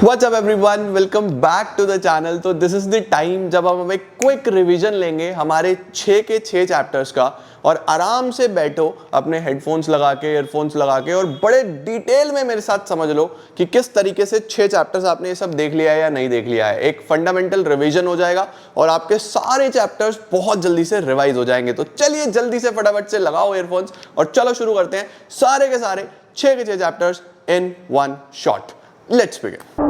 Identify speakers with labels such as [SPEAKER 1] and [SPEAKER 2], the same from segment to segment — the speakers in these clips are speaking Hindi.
[SPEAKER 1] What's up everyone? Welcome back to the channel। तो this is the time जब हम एक क्विक रिवीजन लेंगे हमारे 6 के 6 चैप्टर्स का, और आराम से बैठो अपने हेडफोन्स लगा के, ईयरफोन्स लगा के, और बड़े डिटेल में मेरे साथ समझ लो कि किस तरीके से 6 चैप्टर्स आपने ये सब देख लिया है या नहीं देख लिया है। एक फंडामेंटल रिवीजन हो जाएगा और आपके सारे चैप्टर्स बहुत जल्दी से रिवाइज हो जाएंगे। तो चलिए जल्दी से फटाफट से लगाओ ईयरफोन्स और चलो शुरू करते हैं सारे के सारे 6 के 6 chapters in one shot. Let's begin.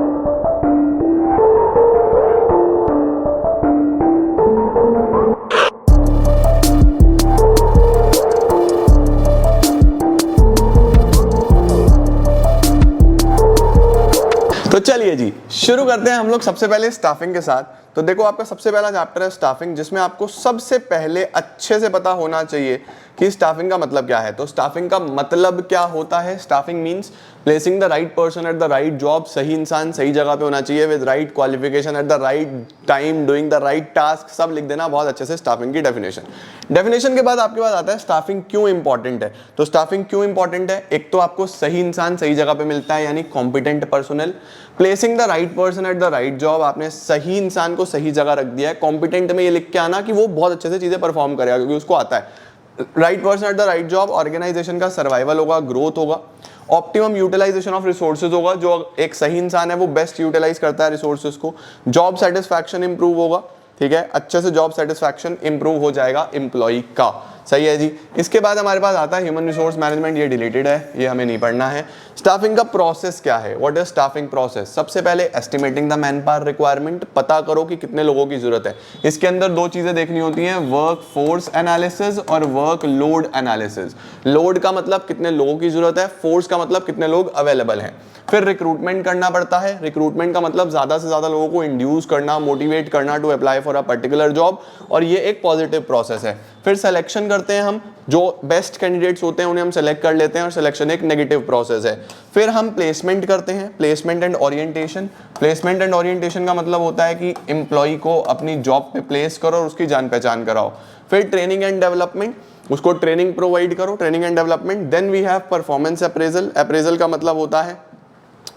[SPEAKER 1] तो चलिए जी शुरू करते हैं हम लोग सबसे पहले स्टाफिंग के साथ। तो देखो आपका सबसे पहला चैप्टर है स्टाफिंग, जिसमें आपको सबसे पहले अच्छे से पता होना चाहिए कि स्टाफिंग का मतलब क्या है। तो स्टाफिंग का मतलब क्या होता है? Staffing means placing the right person at the right job. सही इंसान सही जगह पे होना चाहिए with right qualification eight the right time doing the right task. सब लिख देना बहुत अच्छे से स्टाफिंग की डेफिनेशन के बाद आपके पास आता है स्टाफिंग क्यों इंपॉर्टेंट है। तो स्टाफिंग क्यों इंपॉर्टेंट है? एक तो आपको सही इंसान सही जगह पे मिलता है, यानी competent personal. Placing the right person at the right job, आपने सही इंसान को सही जगह रख दिया है। कॉम्पिटेंट में ये लिख के आना कि वो बहुत अच्छे से चीजें परफॉर्म करेगा क्योंकि उसको आता है। Right person at the right job, organisation का सर्वाइवल होगा, ग्रोथ होगा। ऑप्टिमम यूटिलाइजेशन ऑफ रिसोर्सेज होगा, जो एक सही इंसान है वो बेस्ट यूटिलाइज करता है रिसोर्सेज को। जॉब सेटिस्फैक्शन इंप्रूव होगा, ठीक है, अच्छे से जॉब सेटिस्फैक्शन इंप्रूव हो जाएगा एम्प्लॉय का। सही है जी। इसके बाद हमारे पास आता है ह्यूमन रिसोर्स मैनेजमेंट। ये डिलीटेड है, ये हमें नहीं पढ़ना है। स्टाफिंग का प्रोसेस क्या है? What is staffing process? सबसे पहले estimating the man power requirement, पता करो कि कितने लोगों की जरूरत है। इसके अंदर दो चीजें देखनी होती हैं, वर्क फोर्स एनालिसिस और वर्क लोड एनालिसिस। लोड का मतलब कितने लोगों की जरूरत है, फोर्स का मतलब कितने लोग अवेलेबल हैं। फिर रिक्रूटमेंट करना पड़ता है। रिक्रूटमेंट का मतलब ज्यादा से ज्यादा लोगों को इंड्यूस करना, मोटिवेट करना to apply for a particular job, और ये एक पॉजिटिव प्रोसेस है। फिर सिलेक्शन करते हैं हम, जो बेस्ट कैंडिडेट्स होते हैं उन्हें हम सेलेक्ट कर लेते हैं, और सिलेक्शन एक नेगेटिव प्रोसेस है। फिर हम प्लेसमेंट करते हैं, placement and orientation. Placement and orientation का मतलब होता है कि एम्प्लॉय को अपनी जॉब पे प्लेस करो और उसकी जान पहचान कराओ। फिर ट्रेनिंग एंड डेवलपमेंट, उसको ट्रेनिंग प्रोवाइड करो, training and development. Then we have performance appraisal. Appraisal का मतलब होता है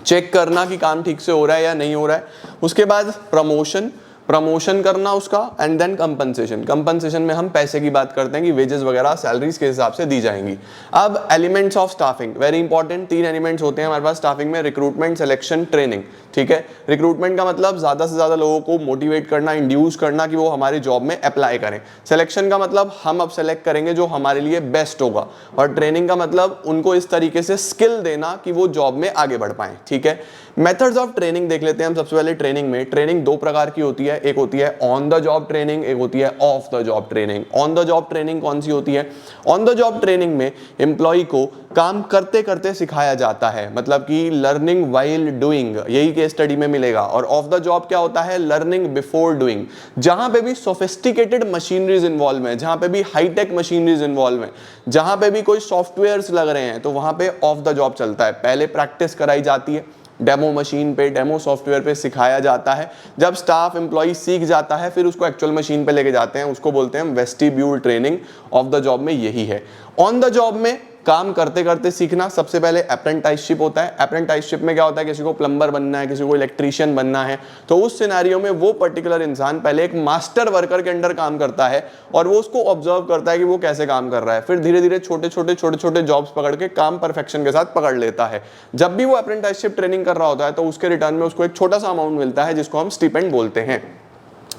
[SPEAKER 1] चेक करना कि काम ठीक से हो रहा है या नहीं हो रहा है। उसके बाद प्रमोशन करना उसका, एंड देन कंपनसेशन। कंपनसेशन में हम पैसे की बात करते हैं कि वेजेस वगैरह सैलरीज के हिसाब से दी जाएंगी। अब elements of staffing, very important. 3 elements होते हैं हमारे पास स्टाफिंग में, रिक्रूटमेंट, सिलेक्शन, ट्रेनिंग। ठीक है, रिक्रूटमेंट का मतलब ज्यादा से ज्यादा लोगों को मोटिवेट करना, इंड्यूस करना कि वो हमारी जॉब में अप्लाई करें। सिलेक्शन का मतलब हम अब सेलेक्ट करेंगे जो हमारे लिए बेस्ट होगा, और ट्रेनिंग का मतलब उनको इस तरीके से स्किल देना कि वो जॉब में आगे बढ़ पाए। ठीक है, मेथड्स ऑफ ट्रेनिंग देख लेते हैं हम। सबसे पहले ट्रेनिंग में, ट्रेनिंग 2 प्रकार की होती है। एक होती है ऑन द जॉब ट्रेनिंग, एक होती है of the job training. On the job training कौन सी होती है? ऑन द जॉब ट्रेनिंग में एम्प्लॉय को काम करते करते सिखाया जाता है, मतलब कि लर्निंग व्हाइल डूइंग, यही केस स्टडी में मिलेगा। और ऑफ द जॉब क्या होता है? Learning before doing. जहां पे भी सोफिस्टिकेटेड मशीनरीज इन्वॉल्व है, जहां पे भी हाईटेक मशीनरीज इन्वॉल्व है, जहां पे भी कोई सॉफ्टवेयर्स लग रहे हैं, तो वहां पे ऑफ द जॉब चलता है। पहले प्रैक्टिस कराई जाती है, डेमो मशीन पे, डेमो सॉफ्टवेयर पे सिखाया जाता है। जब स्टाफ एम्प्लॉय सीख जाता है फिर उसको एक्चुअल मशीन पे लेके जाते हैं, उसको बोलते हैं vestibule training. Of the job में यही है। ऑन द जॉब में काम करते करते सीखना, सबसे पहले अप्रेंटिसशिप होता है। अप्रेंटिसशिप में क्या होता है? किसी को प्लम्बर बनना है, किसी को इलेक्ट्रीशियन बनना है, तो उस सिनेरियो में वो पर्टिकुलर इंसान पहले एक मास्टर वर्कर के अंडर काम करता है और वो उसको ऑब्जर्व करता है कि वो कैसे काम कर रहा है। फिर धीरे धीरे छोटे छोटे जॉब्स पकड़ के काम परफेक्शन के साथ पकड़ लेता है। जब भी वो अप्रेंटिसशिप ट्रेनिंग कर रहा होता है तो उसके रिटर्न में उसको एक छोटा सा अमाउंट मिलता है जिसको हम स्टिपेंड बोलते हैं।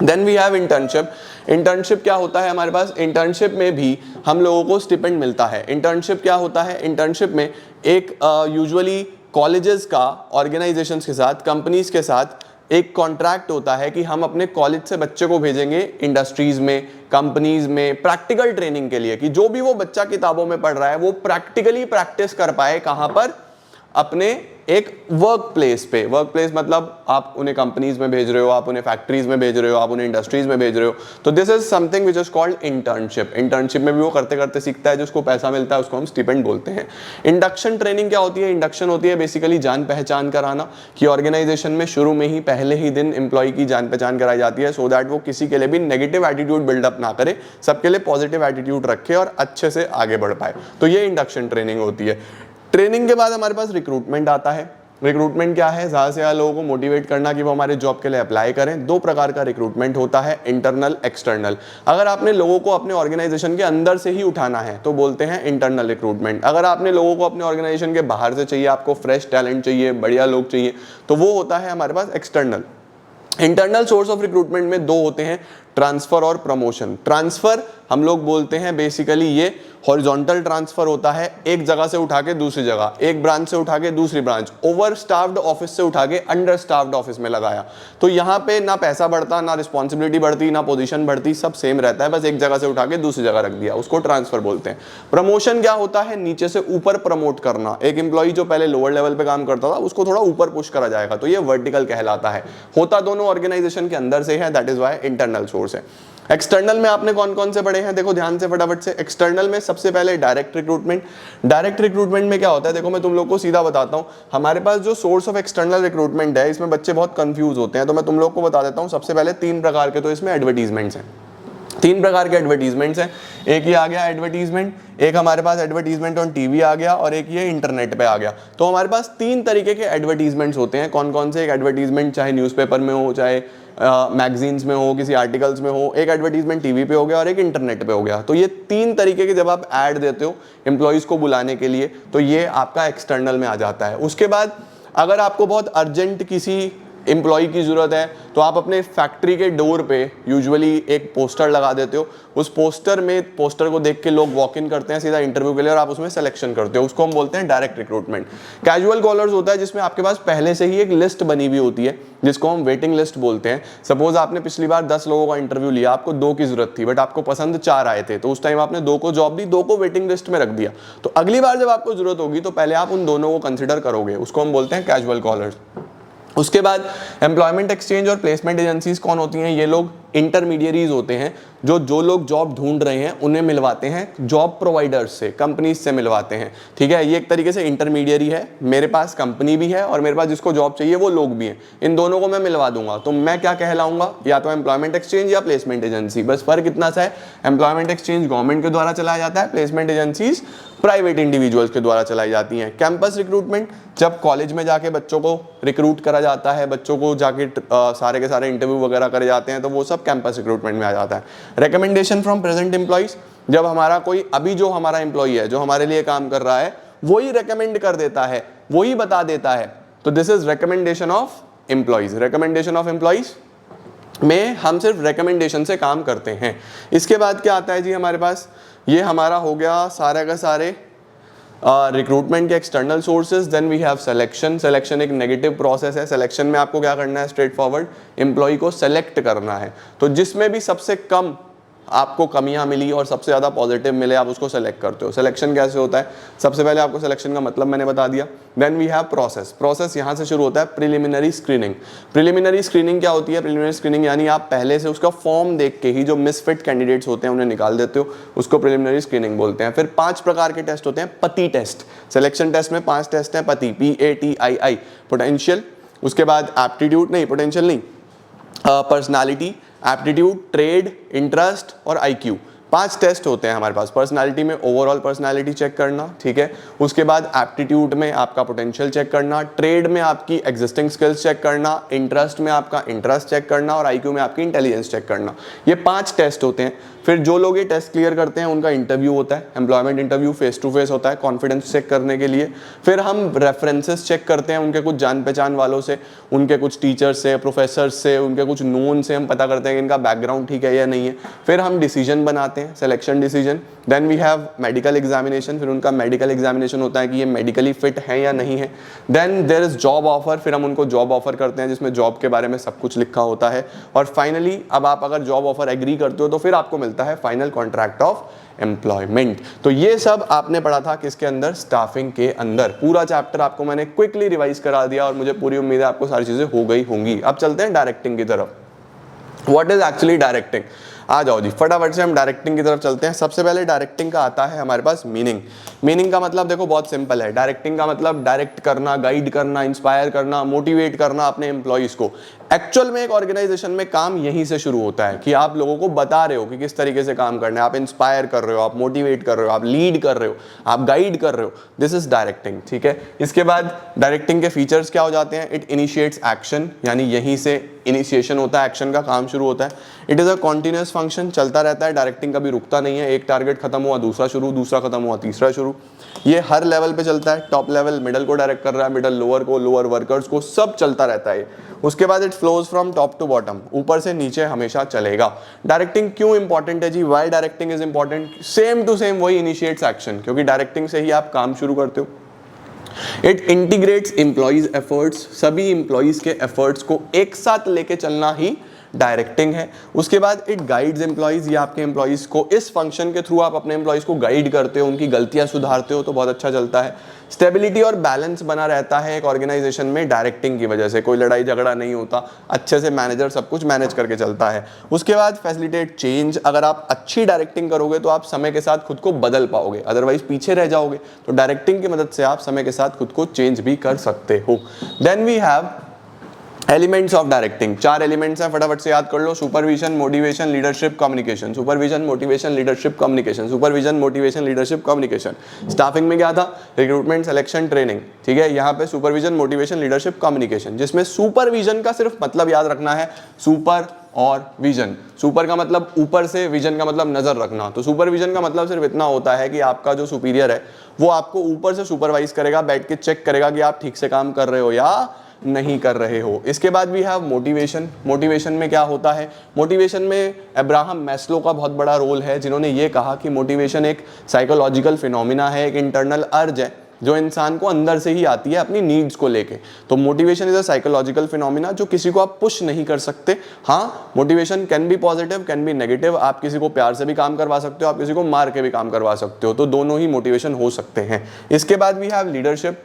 [SPEAKER 1] Then we have internship. Internship क्या होता है हमारे पास? इंटर्नशिप में भी हम लोगों को स्टिपेंड मिलता है। इंटर्नशिप क्या होता है? इंटर्नशिप में एक यूजुअली कॉलेजेस का ऑर्गेनाइजेशंस के साथ, कंपनीज के साथ एक कॉन्ट्रैक्ट होता है कि हम अपने कॉलेज से बच्चे को भेजेंगे इंडस्ट्रीज में, कंपनीज में प्रैक्टिकल ट्रेनिंग के लिए, कि जो भी वो बच्चा किताबों में पढ़ रहा है वो प्रैक्टिकली प्रैक्टिस कर पाए। कहां पर? अपने एक वर्क प्लेस पे। वर्क प्लेस मतलब आप उन्हें कंपनीज में भेज रहे हो, आप उन्हें फैक्ट्रीज में भेज रहे हो, आप उन्हें इंडस्ट्रीज में भेज रहे हो। तो this is something which is called internship. Internship में भी वो करते करते सीखता है, जिसको पैसा मिलता है उसको हम स्टिपेंड बोलते हैं। इंडक्शन ट्रेनिंग क्या होती है? इंडक्शन होती है बेसिकली जान पहचान कराना, कि ऑर्गेनाइजेशन में शुरू में ही पहले ही दिन एम्प्लॉय की जान पहचान कराई जाती है, सो दैट वो किसी के लिए भी नेगेटिव एटीट्यूड बिल्डअप ना करे, सबके लिए पॉजिटिव एटीट्यूड रखे और अच्छे से आगे बढ़ पाए। तो ये इंडक्शन ट्रेनिंग होती है। ट्रेनिंग के बाद हमारे पास रिक्रूटमेंट आता है। रिक्रूटमेंट क्या है? ज़्यादा से ज़्यादा लोगों को मोटिवेट करना कि वो हमारे जॉब के लिए अप्लाई करें। दो प्रकार का रिक्रूटमेंट होता है, इंटरनल, एक्सटर्नल। अगर आपने लोगों को अपने ऑर्गेनाइजेशन के अंदर से ही उठाना है तो बोलते हैं इंटरनल रिक्रूटमेंट। अगर आपने लोगों को अपने ऑर्गेनाइजेशन के बाहर से चाहिए, आपको फ्रेश टैलेंट चाहिए, बढ़िया लोग चाहिए, तो वो होता है हमारे पास external. Internal source of recruitment में दो होते हैं, ट्रांसफर और प्रमोशन। ट्रांसफर हम लोग बोलते हैं बेसिकली ये हॉरिजॉन्टल ट्रांसफर होता है, एक जगह से उठा के दूसरी जगह, एक ब्रांच से उठा के दूसरी ब्रांच, ओवर स्टाफ्ड ऑफिस से उठा के अंडर स्टाफ्ड ऑफिस में लगाया। तो यहाँ पे ना पैसा बढ़ता, ना रिस्पॉन्सिबिलिटी बढ़ती, ना पोजीशन बढ़ती, सब सेम रहता है, बस एक जगह से उठा के दूसरी जगह रख दिया, उसको ट्रांसफर बोलते हैं। प्रमोशन क्या होता है? नीचे से ऊपर प्रमोट करना। एक एम्प्लॉय जो पहले लोअर लेवल पे काम करता था उसको थोड़ा ऊपर पुश करा जाएगा, तो ये वर्टिकल कहलाता है। होता दोनों ऑर्गेनाइजेशन के अंदर से है, that is why internal source है। एक्सटर्नल में आपने कौन कौन से पढ़े हैं? देखो ध्यान से फटाफट से। एक्सटर्नल में सबसे पहले डायरेक्ट रिक्रूटमेंट। डायरेक्ट रिक्रूटमेंट में क्या होता है? देखो मैं तुम लोग को सीधा बताता हूं। हमारे पास जो सोर्स ऑफ एक्सटर्नल रिक्रूटमेंट है, इसमें बच्चे बहुत कंफ्यूज होते हैं, तो मैं तुम लोग को बता देता हूं। सबसे पहले 3 प्रकार के तो इसमें एडवर्टीजमेंट्स हैं। 3 प्रकार के एडवर्टीजमेंट्स हैं। एक ये आ गया एडवर्टीजमेंट, एक हमारे पास एडवर्टीजमेंट ऑन टीवी आ गया, और एक ये इंटरनेट पे आ गया। तो हमारे पास 3 तरीके के एडवर्टीजमेंट्स होते हैं। कौन कौन से? एक एडवर्टीजमेंट चाहे न्यूज़पेपर में हो, चाहे मैगजीन्स में हो, किसी आर्टिकल्स में हो, एक एडवर्टीजमेंट टीवी पे हो गया और एक इंटरनेट पे हो गया। तो ये 3 तरीके के जब आप ऐड देते हो एम्प्लॉयज़ को बुलाने के लिए, तो ये आपका एक्सटर्नल में आ जाता है। उसके बाद अगर आपको बहुत अर्जेंट किसी एम्प्लॉय की ज़रूरत है तो आप अपने फैक्ट्री के डोर पे यूजुअली एक पोस्टर लगा देते हो। उस पोस्टर को देख के लोग वॉक इन करते हैं सीधा इंटरव्यू के लिए, और आप उसमें सिलेक्शन करते हो। उसको हम बोलते हैं डायरेक्ट रिक्रूटमेंट। कैजुअल कॉलर्स होता है जिसमें आपके पास पहले से ही एक लिस्ट बनी हुई होती है, जिसको हम वेटिंग लिस्ट बोलते हैं। सपोज आपने पिछली बार 10 लोगों का इंटरव्यू लिया, आपको 2 की जरूरत थी, बट आपको पसंद 4 आए थे, तो उस टाइम आपने 2 को जॉब दी, 2 को वेटिंग लिस्ट में रख दिया। तो अगली बार जब आपको जरूरत होगी तो पहले आप उन दोनों को कंसिडर करोगे, उसको हम बोलते हैं कैजुअल कॉलर्स। उसके बाद एम्प्लॉयमेंट एक्सचेंज और प्लेसमेंट एजेंसीज कौन होती हैं? ये लोग इंटरमीडियरीज होते हैं, जो लोग जॉब ढूंढ रहे हैं उन्हें मिलवाते हैं जॉब प्रोवाइडर्स से, कंपनीज से मिलवाते हैं। ठीक है, ये एक तरीके से इंटरमीडियरी है। मेरे पास कंपनी भी है और मेरे पास जिसको जॉब चाहिए वो लोग भी हैं, इन दोनों को मैं मिलवा दूंगा। तो मैं क्या कहलाऊंगा? या तो एम्प्लॉयमेंट एक्सचेंज या प्लेसमेंट एजेंसी। बस फर्क इतना सा है, एम्प्लॉयमेंट एक्सचेंज गवर्नमेंट के द्वारा चलाया जाता है, प्लेसमेंट एजेंसीज प्राइवेट इंडिविजुअल्स के द्वारा चलाई जाती हैं। कैंपस रिक्रूटमेंट, जब कॉलेज में जाके बच्चों को रिक्रूट करा जाता है, बच्चों को जाके सारे के सारे इंटरव्यू वगैरह करे जाते हैं, तो वो सब कैंपस रिक्रूटमेंट में आ जाता है। रिकमेंडेशन फ्रॉम प्रेजेंट एम्प्लॉइज, जब हमारा कोई अभी जो हमारा एम्प्लॉई है, जो हमारे लिए काम कर रहा है, वही रिकमेंड कर देता है, वही बता देता है, तो this is recommendation of employees. Recommendation of employees में हम सिर्फ रिकमेंडेशन से काम करते हैं। इसके बाद क्या आता है जी हमारे पास? ये हमारा हो गया सारे का सारे रिक्रूटमेंट के external sources. Then we have selection. Selection एक नेगेटिव प्रोसेस है। सिलेक्शन में आपको क्या करना है? स्ट्रेट फॉरवर्ड एम्प्लॉय को सेलेक्ट करना है। तो जिसमें भी सबसे कम आपको कमियां मिली और सबसे ज़्यादा पॉजिटिव मिले, आप उसको सेलेक्ट करते हो। सिलेक्शन कैसे होता है? सबसे पहले आपको सिलेक्शन का मतलब मैंने बता दिया। Then we have process. Process यहाँ से शुरू होता है, प्रिलिमिनरी स्क्रीनिंग। प्रिलिमिनरी स्क्रीनिंग क्या होती है? प्रिलिमिनरी स्क्रीनिंग यानी आप पहले से उसका फॉर्म देख के ही जो मिसफिट कैंडिडेट्स होते हैं उन्हें निकाल देते हो, उसको प्रिलिमिनरी स्क्रीनिंग बोलते हैं। फिर 5 प्रकार के टेस्ट होते हैं। पति टेस्ट, सिलेक्शन टेस्ट में 5 टेस्ट हैं। पति, PATII, पोटेंशियल। उसके बाद एप्टीट्यूड, नहीं पोटेंशियल नहीं, पर्सनालिटी, एप्टीट्यूड, ट्रेड, इंटरेस्ट और IQ। 5 टेस्ट होते हैं हमारे पास। पर्सनालिटी में ओवरऑल पर्सनालिटी चेक करना, ठीक है। उसके बाद एप्टीट्यूड में आपका पोटेंशियल चेक करना, ट्रेड में आपकी एग्जिस्टिंग स्किल्स चेक करना, इंटरेस्ट में आपका इंटरेस्ट चेक करना और IQ में आपकी इंटेलिजेंस चेक करना। ये 5 टेस्ट होते हैं। फिर जो लोग ये टेस्ट क्लियर करते हैं उनका इंटरव्यू होता है, employment interview face to face होता है, कॉन्फिडेंस चेक करने के लिए। फिर हम रेफरेंसेस चेक करते हैं उनके कुछ जान पहचान वालों से, उनके कुछ टीचर्स से, प्रोफेसर्स से, उनके कुछ नोन से हम पता करते हैं कि इनका बैकग्राउंड ठीक है या नहीं है। फिर हम डिसीजन बनाते हैं, selection decision. Then we have medical examination. फिर उनका मेडिकल एग्जामिनेशन होता है कि ये मेडिकली फिट है या नहीं है। Then there is job offer. फिर हम उनको जॉब ऑफर करते हैं जिसमें जॉब के बारे में सब कुछ लिखा होता है। और फाइनली अब आप अगर जॉब ऑफर एग्री करते हो तो फिर आपको मिलता है फाइनल कॉन्ट्रैक्ट ऑफ एम्प्लॉयमेंट। तो ये सब आपने पढ़ा था किसके अंदर? स्टाफिंग के अंदर। पूरा चैप्टर आपको मैंने क्विकली रिवाइज करा दिया और मुझे पूरी उम्मीद है आपको सारी चीजें हो गई होंगी। अब चलते हैं डायरेक्टिंग की तरफ। What is actually directing? आ जाओ जी, फटाफट से हम डायरेक्टिंग की तरफ चलते हैं। सबसे पहले डायरेक्टिंग का आता है हमारे पास मीनिंग। मीनिंग का मतलब देखो बहुत सिंपल है। डायरेक्टिंग का मतलब डायरेक्ट करना, गाइड करना, इंस्पायर करना, मोटिवेट करना अपने एम्प्लॉइज को। एक्चुअल में एक ऑर्गेनाइजेशन में काम यहीं से शुरू होता है कि आप लोगों को बता रहे हो कि किस तरीके से काम करना है, आप इंस्पायर कर रहे हो, आप मोटिवेट कर रहे हो, आप लीड कर रहे हो, आप गाइड कर रहे हो। दिस इज डायरेक्टिंग, ठीक है। इसके बाद डायरेक्टिंग के फीचर्स क्या हो जाते हैं? इट इनिशिएट्स एक्शन, यानी यहीं से इनिशिएशन होता है, एक्शन का काम शुरू होता है। It is a continuous function, चलता रहता है, डायरेक्टिंग कभी रुकता नहीं है। एक टारगेट खत्म हुआ दूसरा शुरू, दूसरा खत्म हुआ तीसरा शुरू। ये हर लेवल पे चलता है, टॉप लेवल मिडल को डायरेक्ट कर रहा है, मिडल लोअर को, लोअर वर्कर्स को, सब चलता रहता है। उसके बाद it flows from top to bottom, ऊपर से नीचे हमेशा चलेगा। डायरेक्टिंग क्यों इंपॉर्टेंट है जी? Why directing is important? Same to same वही इनिशिएट्स एक्शन, क्योंकि डायरेक्टिंग से ही आप काम शुरू करते हो। इट इंटीग्रेट्स एम्प्लॉइज एफर्ट्स, सभी एम्प्लॉइज के एफर्ट्स को एक साथ लेके चलना ही डायरेक्टिंग है। उसके बाद इट गाइड्स एम्प्लॉइज, ये आपके एम्प्लॉइज को इस फंक्शन के थ्रू आप अपने एम्प्लॉइज को गाइड करते हो, उनकी गलतियां सुधारते हो, तो बहुत अच्छा चलता है। स्टेबिलिटी और बैलेंस बना रहता है एक ऑर्गेनाइजेशन में डायरेक्टिंग की वजह से, कोई लड़ाई झगड़ा नहीं होता, अच्छे से मैनेजर सब कुछ मैनेज करके चलता है। उसके बाद फैसिलिटेट चेंज, अगर आप अच्छी डायरेक्टिंग करोगे तो आप समय के साथ खुद को बदल पाओगे, अदरवाइज पीछे रह जाओगे। तो डायरेक्टिंग की मदद से आप समय के साथ खुद को चेंज भी कर सकते हो। Then we have elements of directing, 4 elements हैं, फटाफट से याद कर लो। Supervision, motivation, leadership, communication. Supervision, motivation, leadership, communication. Supervision, motivation, leadership, communication. Staffing में क्या था? रिक्रूटमेंट, सिलेक्शन, ट्रेनिंग, ठीक है। यहाँ पे सुपरविजन, मोटिवेशन, लीडरशिप, कम्युनिकेशन, जिसमें सुपरविजन का सिर्फ मतलब याद रखना है, सुपर और विजन। सुपर का मतलब ऊपर से, विजन का मतलब नजर रखना। तो सुपरविजन का मतलब सिर्फ इतना होता है कि आपका जो सुपीरियर है वो आपको ऊपर से सुपरवाइज करेगा, बैठ के चेक करेगा कि आप ठीक से काम कर रहे हो या नहीं कर रहे हो। इसके बाद भी है मोटिवेशन। मोटिवेशन में क्या होता है? मोटिवेशन में अब्राहम मैस्लो का बहुत बड़ा रोल है, जिन्होंने ये कहा कि मोटिवेशन एक साइकोलॉजिकल फिनोमिना है, एक इंटरनल अर्ज है जो इंसान को अंदर से ही आती है अपनी नीड्स को लेके। तो motivation is a psychological phenomena जो किसी को आप पुश नहीं कर सकते। हाँ, motivation can be positive, can be negative. आप किसी को प्यार से भी काम करवा सकते हो, आप किसी को मार के भी काम करवा सकते हो, तो दोनों ही मोटिवेशन हो सकते हैं। इसके बाद भी हैव लीडरशिप।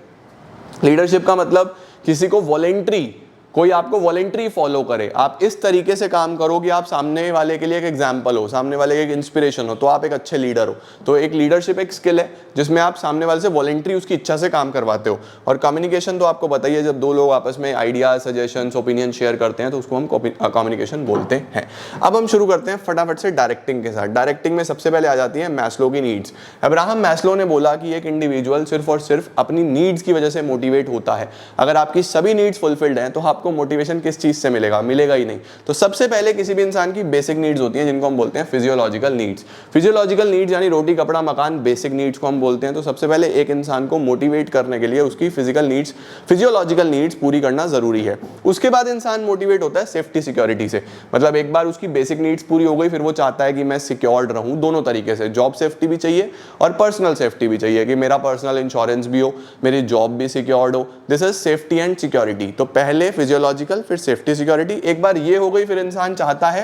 [SPEAKER 1] लीडरशिप का मतलब किसी को वॉलेंट्री, कोई आपको वॉलेंट्री फॉलो करे, आप इस तरीके से काम करो कि आप सामने वाले के लिए एक एग्जाम्पल हो, सामने वाले के एक इंस्पिरेशन हो, तो आप एक अच्छे लीडर हो। तो एक लीडरशिप एक स्किल है जिसमें आप सामने वाले से वॉलेंट्री उसकी इच्छा से काम करवाते हो। और कम्युनिकेशन तो आपको बताइए, जब दो लोग आपस में आइडियाज, सजेशंस, ओपिनियन शेयर करते हैं तो उसको हम कम्युनिकेशन बोलते हैं। अब हम शुरू करते हैं फटाफट से डायरेक्टिंग के साथ। डायरेक्टिंग में सबसे पहले आ जाती है मैस्लो की नीड्स। अब्राहम मैस्लो ने बोला कि एक इंडिविजुअल सिर्फ और सिर्फ अपनी नीड्स की वजह से मोटिवेट होता है। अगर आपकी सभी नीड्स फुलफिल्ड हैं तो आपको मोटिवेशन किस चीज से मिलेगा? मिलेगा ही नहीं। तो सबसे पहले किसी भी इंसान की बेसिक नीड्स होती हैं जिनको हम बोलते हैं फिजियोलॉजिकल नीड्स। फिजियोलॉजिकल नीड्स यानी रोटी, कपड़ा, मकान, बेसिक नीड्स को हम बोलते हैं। तो सबसे पहले एक इंसान को मोटिवेट करने के लिए उसकी फिजिकल नीड्स, फिजियोलॉजिकल नीड्स पूरी करना जरूरी है। उसके बाद इंसान मोटिवेट होता है सेफ्टी सिक्योरिटी से। मतलब एक बार उसकी बेसिक नीड्स पूरी हो गई, फिर वो चाहता है कि मैं सिक्योर्ड रहूं दोनों तरीके से। जॉब सेफ्टी भी चाहिए और पर्सनल सेफ्टी भी चाहिए कि मेरा पर्सनल इंश्योरेंस भी हो, मेरी जॉब भी सिक्योर्ड हो। This is safety and security. तो पहले फिजियोलॉजिकल, फिर सेफ्टी सिक्योरिटी। एक बार ये हो गई, फिर इंसान चाहता है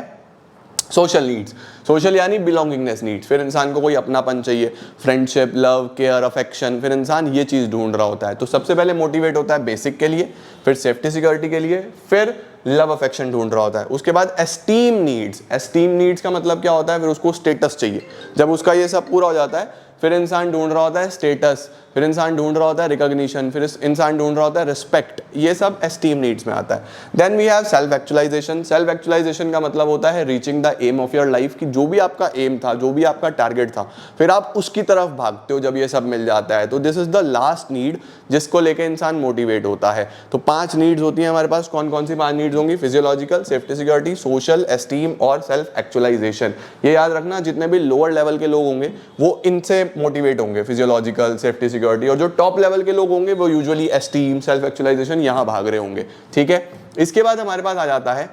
[SPEAKER 1] सोशल नीड्स। सोशल यानी बिलोंगिंगनेस नीड्स। फिर इंसान को कोई अपनापन चाहिए, फ्रेंडशिप, लव, केयर, अफेक्शन। फिर इंसान ये चीज ढूंढ रहा होता है। तो सबसे पहले मोटिवेट होता है बेसिक के लिए, फिर सेफ्टी सिक्योरिटी के लिए, फिर लव अफेक्शन ढूंढ रहा होता है। उसके बाद एस्टीम नीड्स। एस्टीम नीड्स का मतलब क्या होता है? फिर उसको स्टेटस चाहिए। जब उसका ये सब पूरा हो जाता है फिर इंसान ढूंढ रहा होता है स्टेटस, फिर इंसान ढूंढ रहा होता है रिकॉग्निशन, फिर इंसान ढूंढ रहा होता है रिस्पेक्ट। ये सब एस्टीम नीड्स में आता है। Then we have self actualisation. Self actualisation का मतलब होता है reaching the aim of your life, कि जो भी आपका एम था, जो भी आपका टारगेट था, फिर आप उसकी तरफ भागते हो जब ये सब मिल जाता है। तो this is the last need जिसको लेके इंसान मोटिवेट होता है। तो 5 नीड्स होती हैं हमारे पास। कौन कौन सी 5 नीड्स होंगी? Physiological, safety security, social, esteem और सेल्फ एक्चुअलाइजेशन। ये याद रखना, जितने भी लोअर लेवल के लोग होंगे वो इनसे मोटिवेट होंगे, फिजियोलॉजिकल, सेफ्टी सिक्योरिटी। और जो टॉप लेवल के लोग होंगे वो यूजुअली एस्टीम, सेल्फ एक्चुअलाइजेशन यहां भाग रहे होंगे। ठीक है। इसके बाद हमारे पास आ जाता है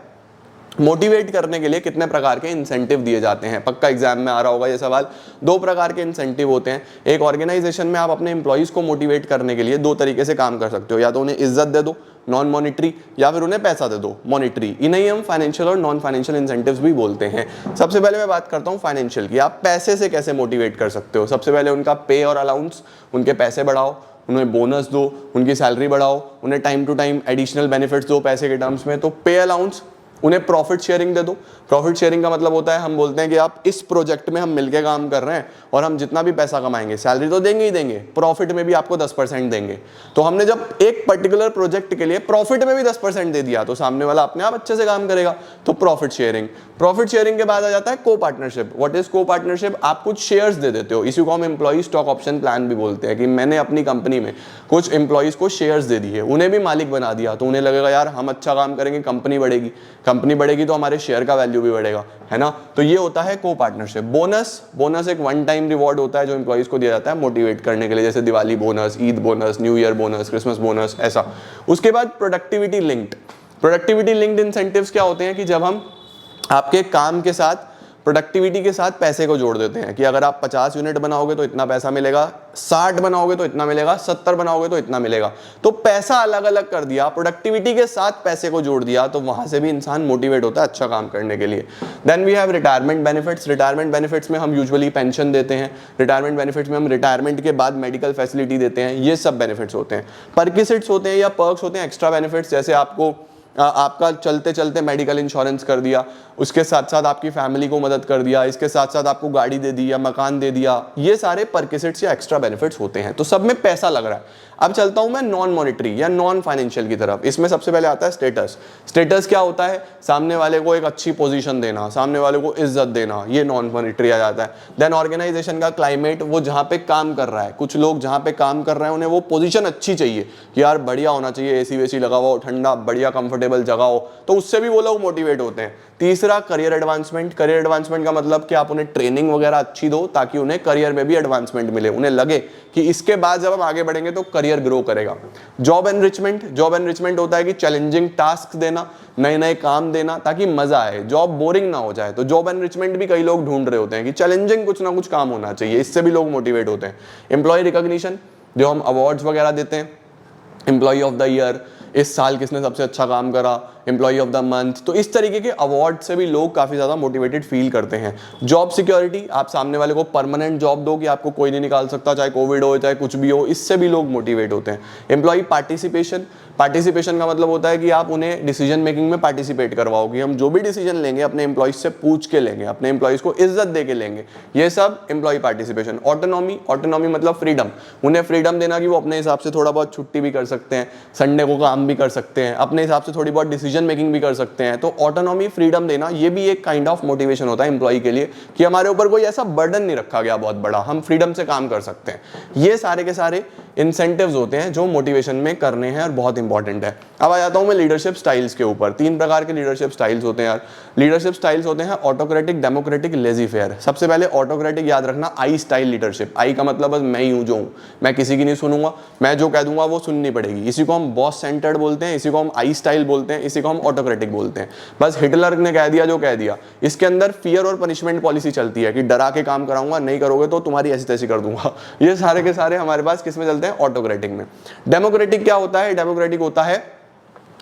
[SPEAKER 1] मोटिवेट करने के लिए कितने प्रकार के इंसेंटिव दिए जाते हैं। पक्का एग्जाम में आ रहा होगा ये सवाल। 2 प्रकार के इंसेंटिव होते हैं। एक ऑर्गेनाइजेशन में आप अपने एम्प्लॉइज को मोटिवेट करने के लिए 2 तरीके से काम कर सकते हो। या तो उन्हें इज्जत दे दो, नॉन मॉनिटरी, या फिर उन्हें पैसा दे दो, मॉनिटरी। इन्हें हम फाइनेंशियल और नॉन फाइनेंशियल इंसेंटिव्स भी बोलते हैं। सबसे पहले मैं बात करता हूँ फाइनेंशियल की। आप पैसे से कैसे मोटिवेट कर सकते हो? सबसे पहले उनका पे और अलाउंस, उनके पैसे बढ़ाओ, उन्हें बोनस दो, उनकी सैलरी बढ़ाओ, उन्हें time to time additional benefits दो पैसे के टर्म्स में। तो पे अलाउंस, उन्हें प्रॉफिट शेयरिंग दे दो। प्रॉफिट शेयरिंग का मतलब होता है हम बोलते हैं कि आप इस प्रोजेक्ट में हम मिलके काम कर रहे हैं और हम जितना भी पैसा कमाएंगे, सैलरी तो देंगे ही देंगे, प्रॉफिट में भी आपको 10% देंगे। तो हमने जब एक पर्टिकुलर प्रोजेक्ट के लिए प्रॉफिट में भी 10% दे दिया तो सामने वाला अपने आप अच्छे से काम करेगा, तो प्रॉफिट शेयरिंग। प्रॉफिट शेयरिंग के बाद आ जाता है को पार्टनरशिप। व्हाट इज को पार्टनरशिप? आप कुछ शेयर्स दे देते हो, इसी को हम एम्प्लॉई स्टॉक ऑप्शन प्लान भी बोलते हैं, कि मैंने अपनी कंपनी में कुछ एम्प्लॉइज को शेयर्स दे दिए, उन्हें भी मालिक बना दिया, तो उन्हें लगेगा यार हम अच्छा काम करेंगे, कंपनी बढ़ेगी, कंपनी बढ़ेगी तो हमारे शेयर का वैल्यू भी बढ़ेगा, है ना। तो ये होता है को पार्टनरशिप। बोनस एक वन टाइम रिवॉर्ड होता है जो एम्प्लॉइज को दिया जाता है मोटिवेट करने के लिए, जैसे Diwali bonus, Eid bonus, new year bonus, Christmas bonus, ऐसा। उसके बाद प्रोडक्टिविटी लिंक्ड इंसेंटिव्स क्या होते हैं कि जब हम आपके काम के साथ प्रोडक्टिविटी के साथ पैसे को जोड़ देते हैं कि अगर आप 50 यूनिट बनाओगे तो इतना पैसा मिलेगा, 60 बनाओगे तो इतना मिलेगा, 70 बनाओगे तो इतना मिलेगा। तो पैसा अलग अलग कर दिया, प्रोडक्टिविटी के साथ पैसे को जोड़ दिया, तो वहां से भी इंसान मोटिवेट होता है अच्छा काम करने के लिए। Then we have retirement benefits. Retirement benefits में हम यूजुअली पेंशन देते हैं, रिटायरमेंट बेनिफिट्स में हम रिटायरमेंट के बाद मेडिकल फैसिलिटी देते हैं, ये सब बेनिफिट्स होते हैं। परक्विजिट्स होते हैं या पर्क्स होते हैं, एक्स्ट्रा बेनिफिट्स, जैसे आपको आपका चलते चलते मेडिकल इंश्योरेंस कर दिया, उसके साथ साथ आपकी फैमिली को मदद कर दिया, इसके साथ साथ आपको गाड़ी दे दी या मकान दे दिया, ये सारे परक्विजिट्स या एक्स्ट्रा बेनिफिट्स होते हैं। तो सब में पैसा लग रहा है। अब चलता हूं मैं नॉन मॉनिटरी या नॉन फाइनेंशियल की तरफ। इसमें सबसे पहले आता है स्टेटस। स्टेटस क्या होता है? सामने वाले को एक अच्छी पोजीशन देना, सामने वाले को इज्जत देना, ये नॉन मॉनिटरी आ जाता है। देन ऑर्गेनाइजेशन का क्लाइमेट, वो जहां पे काम कर रहा है, कुछ लोग जहां पे काम कर रहे हैं उन्हें वो पोजीशन अच्छी चाहिए कि यार बढ़िया होना चाहिए, एसी वेसी लगा हुआ हो, ठंडा बढ़िया कंफर्टेबल जगह हो, तो उससे भी वो लोग मोटिवेट होते हैं। तीसरा करियर एडवांसमेंट। करियर एडवांसमेंट का मतलब कि आप उन्हें ट्रेनिंग वगैरह अच्छी दो ताकि उन्हें करियर में भी एडवांसमेंट मिले, उन्हें लगे कि इसके बाद जब हम आगे बढ़ेंगे तो करियर ग्रो करेगा। जॉब एनरिचमेंट होता है कि चैलेंजिंग टास्क देना, नए नए काम देना ताकि मजा आए, जॉब बोरिंग ना हो जाए। तो जॉब एनरिचमेंट भी कई लोग ढूंढ रहे होते हैं कि चैलेंजिंग कुछ ना कुछ काम होना चाहिए, इससे भी लोग मोटिवेट होते हैं। एम्प्लॉय रिकॉग्निशन, जो हम अवार्ड्स वगैरह देते हैं, एम्प्लॉय ऑफ द ईयर, इस साल किसने सबसे अच्छा काम करा, एम्प्लॉय ऑफ द मंथ, तो इस तरीके के अवार्ड से भी लोग काफी ज्यादा मोटिवेटेड फील करते हैं। जॉब सिक्योरिटी, आप सामने वाले को परमानेंट जॉब दो कि आपको कोई नहीं निकाल सकता, चाहे कोविड हो चाहे कुछ भी हो, इससे भी लोग मोटिवेट होते हैं। एम्प्लॉय पार्टिसिपेशन का मतलब होता है कि आप उन्हें डिसीजन मेकिंग में पार्टिसिपेट करवाओ, कि हम जो भी डिसीजन लेंगे अपने एम्प्लॉइज से पूछ के लेंगे, अपने एम्प्लॉइज को इज्जत दे के लेंगे, ये सब एम्प्लॉय पार्टिसिपेशन। ऑटोनॉमी मतलब फ्रीडम, उन्हें फ्रीडम देना कि वो अपने हिसाब से थोड़ा बहुत छुट्टी भी कर सकते हैं, संडे को काम भी कर सकते हैं, अपने हिसाब से थोड़ी बहुत डिसीजन मेकिंग भी कर सकते हैं। तो ऑटोनॉमी, फ्रीडम देना, ये भी एक काइंड ऑफ मोटिवेशन होता है एम्प्लॉय के लिए कि हमारे ऊपर कोई ऐसा बर्डन नहीं रखा गया बहुत बड़ा, हम फ्रीडम से काम कर सकते हैं। ये सारे के सारे इंसेंटिव्स होते हैं जो मोटिवेशन में करने हैं और बहुत इंपॉर्टेंट है। अब आ जाता हूं मैं लीडरशिप स्टाइल्स के ऊपर। 3 प्रकार के लीडरशिप स्टाइल्स होते हैं यार। लीडरशिप स्टाइल्स होते हैं ऑटोक्रेटिक, डेमोक्रेटिक, लेजी फेयर। सबसे पहले ऑटोक्रेटिक याद रखना, आई स्टाइल लीडरशिप। आई का मतलब बस मैं ही हूं जो हूं, मैं किसी की नहीं सुनूंगा, मैं जो कह दूंगा वो सुननी पड़ेगी। इसी को हम बॉस सेंटर्ड बोलते हैं, इसी को हम आई स्टाइल बोलते हैं, इसी को हम ऑटोक्रेटिक बोलते हैं। बस हिटलर ने कह दिया जो कह दिया। इसके अंदर फियर और पनिशमेंट पॉलिसी चलती है कि डरा के काम कराऊंगा, नहीं करोगे तो तुम्हारी ऐसी तैसी कर दूंगा। ये सारे के सारे हमारे पास किस में चलते हैं? ऑटोक्रेटिक में। डेमोक्रेटिक क्या होता है? डेमोक्रेटिक होता है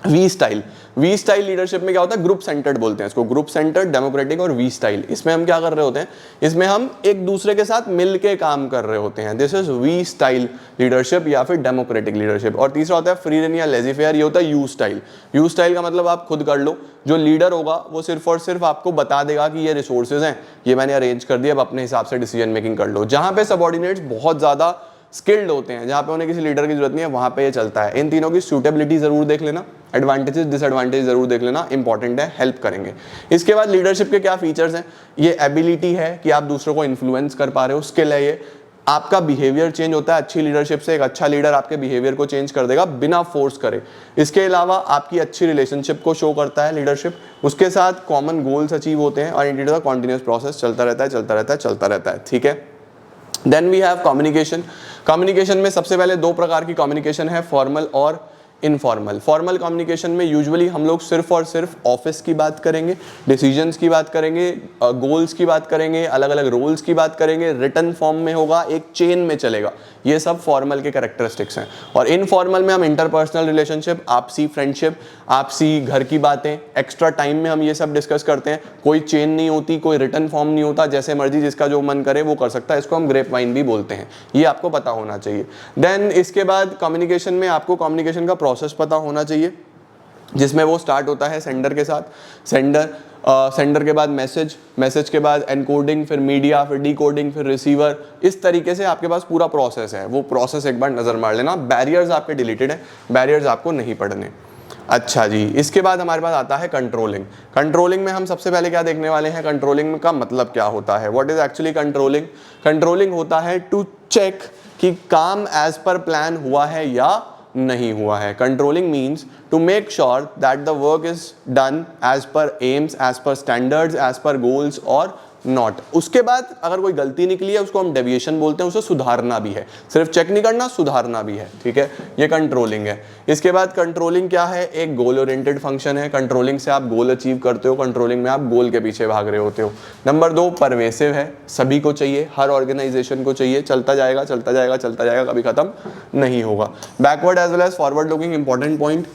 [SPEAKER 1] we style. We style leadership में क्या होता है? ग्रुप सेंटर्ड बोलते हैं इसको, ग्रुप सेंटर्ड, डेमोक्रेटिक और वी स्टाइल। इसमें हम क्या कर रहे होते हैं? इसमें हम एक दूसरे के साथ मिलके काम कर रहे होते हैं। This is we style leadership या फिर डेमोक्रेटिक लीडरशिप। और तीसरा होता है फ्री रेन या लेजी फेयर, ये होता है यू स्टाइल। यू स्टाइल का मतलब आप खुद कर लो, जो लीडर होगा वो सिर्फ और सिर्फ आपको बता देगा कि ये रिसोर्सेज हैं, ये मैंने अरेंज कर दिया, अब अपने हिसाब से डिसीजन मेकिंग कर लो। जहां पे सबऑर्डिनेट्स बहुत ज्यादा स्किल्ड होते हैं, जहां पे उन्हें किसी लीडर की जरूरत नहीं है, वहां पे ये चलता है। इन तीनों की सूटेबिलिटी जरूर देख लेना, एडवांटेजेस डिसएडवांटेज जरूर देख लेना, इंपॉर्टेंट है, हेल्प करेंगे। इसके बाद लीडरशिप के क्या फीचर्स हैं? ये एबिलिटी है कि आप दूसरों को इन्फ्लुएंस कर पा रहे हो, स्किल है ये। आपका बिहेवियर चेंज होता है अच्छी लीडरशिप से, एक अच्छा लीडर आपके बिहेवियर को चेंज कर देगा बिना फोर्स करे। इसके अलावा आपकी अच्छी रिलेशनशिप को शो करता है लीडरशिप। उसके साथ कॉमन गोल्स अचीव होते हैं और it is a continuous process, चलता रहता है, ठीक है। Then we have communication. Communication में सबसे पहले 2 प्रकार की कम्युनिकेशन है, फॉर्मल और इनफॉर्मल। फॉर्मल कम्युनिकेशन में यूजुअली हम लोग सिर्फ और सिर्फ ऑफिस की बात करेंगे, डिसीजंस की बात करेंगे, गोल्स की बात करेंगे, अलग अलग रोल्स की बात करेंगे, रिटन फॉर्म में होगा, एक चेन में चलेगा। ये सब फॉर्मल के कैरेक्टरिस्टिक्स हैं। और इनफॉर्मल में हम इंटरपर्सनल रिलेशनशिप, आपसी फ्रेंडशिप, आपसी घर की बातें, एक्स्ट्रा टाइम में हम ये सब डिस्कस करते हैं। कोई चेन नहीं होती, कोई रिटन फॉर्म नहीं होता, जैसे मर्जी जिसका जो मन करे वो कर सकता है। इसको हम ग्रेप वाइन भी बोलते हैं, ये आपको पता होना चाहिए। देन इसके बाद कम्युनिकेशन में आपको कम्युनिकेशन का प्रोसेस पता होना चाहिए। जिसमें वो स्टार्ट होता है सेंडर के साथ, सेंडर के बाद मैसेज, मैसेज के बाद एनकोडिंग, फिर मीडिया, फिर डिकोडिंग, फिर रिसीवर। इस तरीके से आपके पास पूरा प्रोसेस है, वो प्रोसेस एक बार नज़र मार लेना। बैरियर्स आपके डिलीटेड है, बैरियर्स आपको नहीं पढ़ने। अच्छा जी, इसके बाद हमारे पास आता है कंट्रोलिंग। कंट्रोलिंग में हम सबसे पहले क्या देखने वाले हैं, कंट्रोलिंग का मतलब क्या होता है, what is actually controlling. Controlling होता है टू चेक कि काम एज पर प्लान हुआ है या नहीं हुआ है। Controlling means to make sure that the work is done as per aims, as per standards, as per goals और नॉट। उसके बाद अगर कोई गलती निकली है उसको हम डेविएशन बोलते हैं, उसे सुधारना भी है, सिर्फ चेक नहीं करना, सुधारना भी है, ठीक है, ये कंट्रोलिंग है। इसके बाद कंट्रोलिंग क्या है, एक गोल ओरिएंटेड फंक्शन है। कंट्रोलिंग से आप गोल अचीव करते हो, कंट्रोलिंग में आप गोल के पीछे भाग रहे होते हो। नंबर 2 परवेसिव है, सभी को चाहिए, हर ऑर्गेनाइजेशन को चाहिए, चलता जाएगा चलता जाएगा चलता जाएगा, कभी खत्म नहीं होगा। Backward as well as forward looking, important point,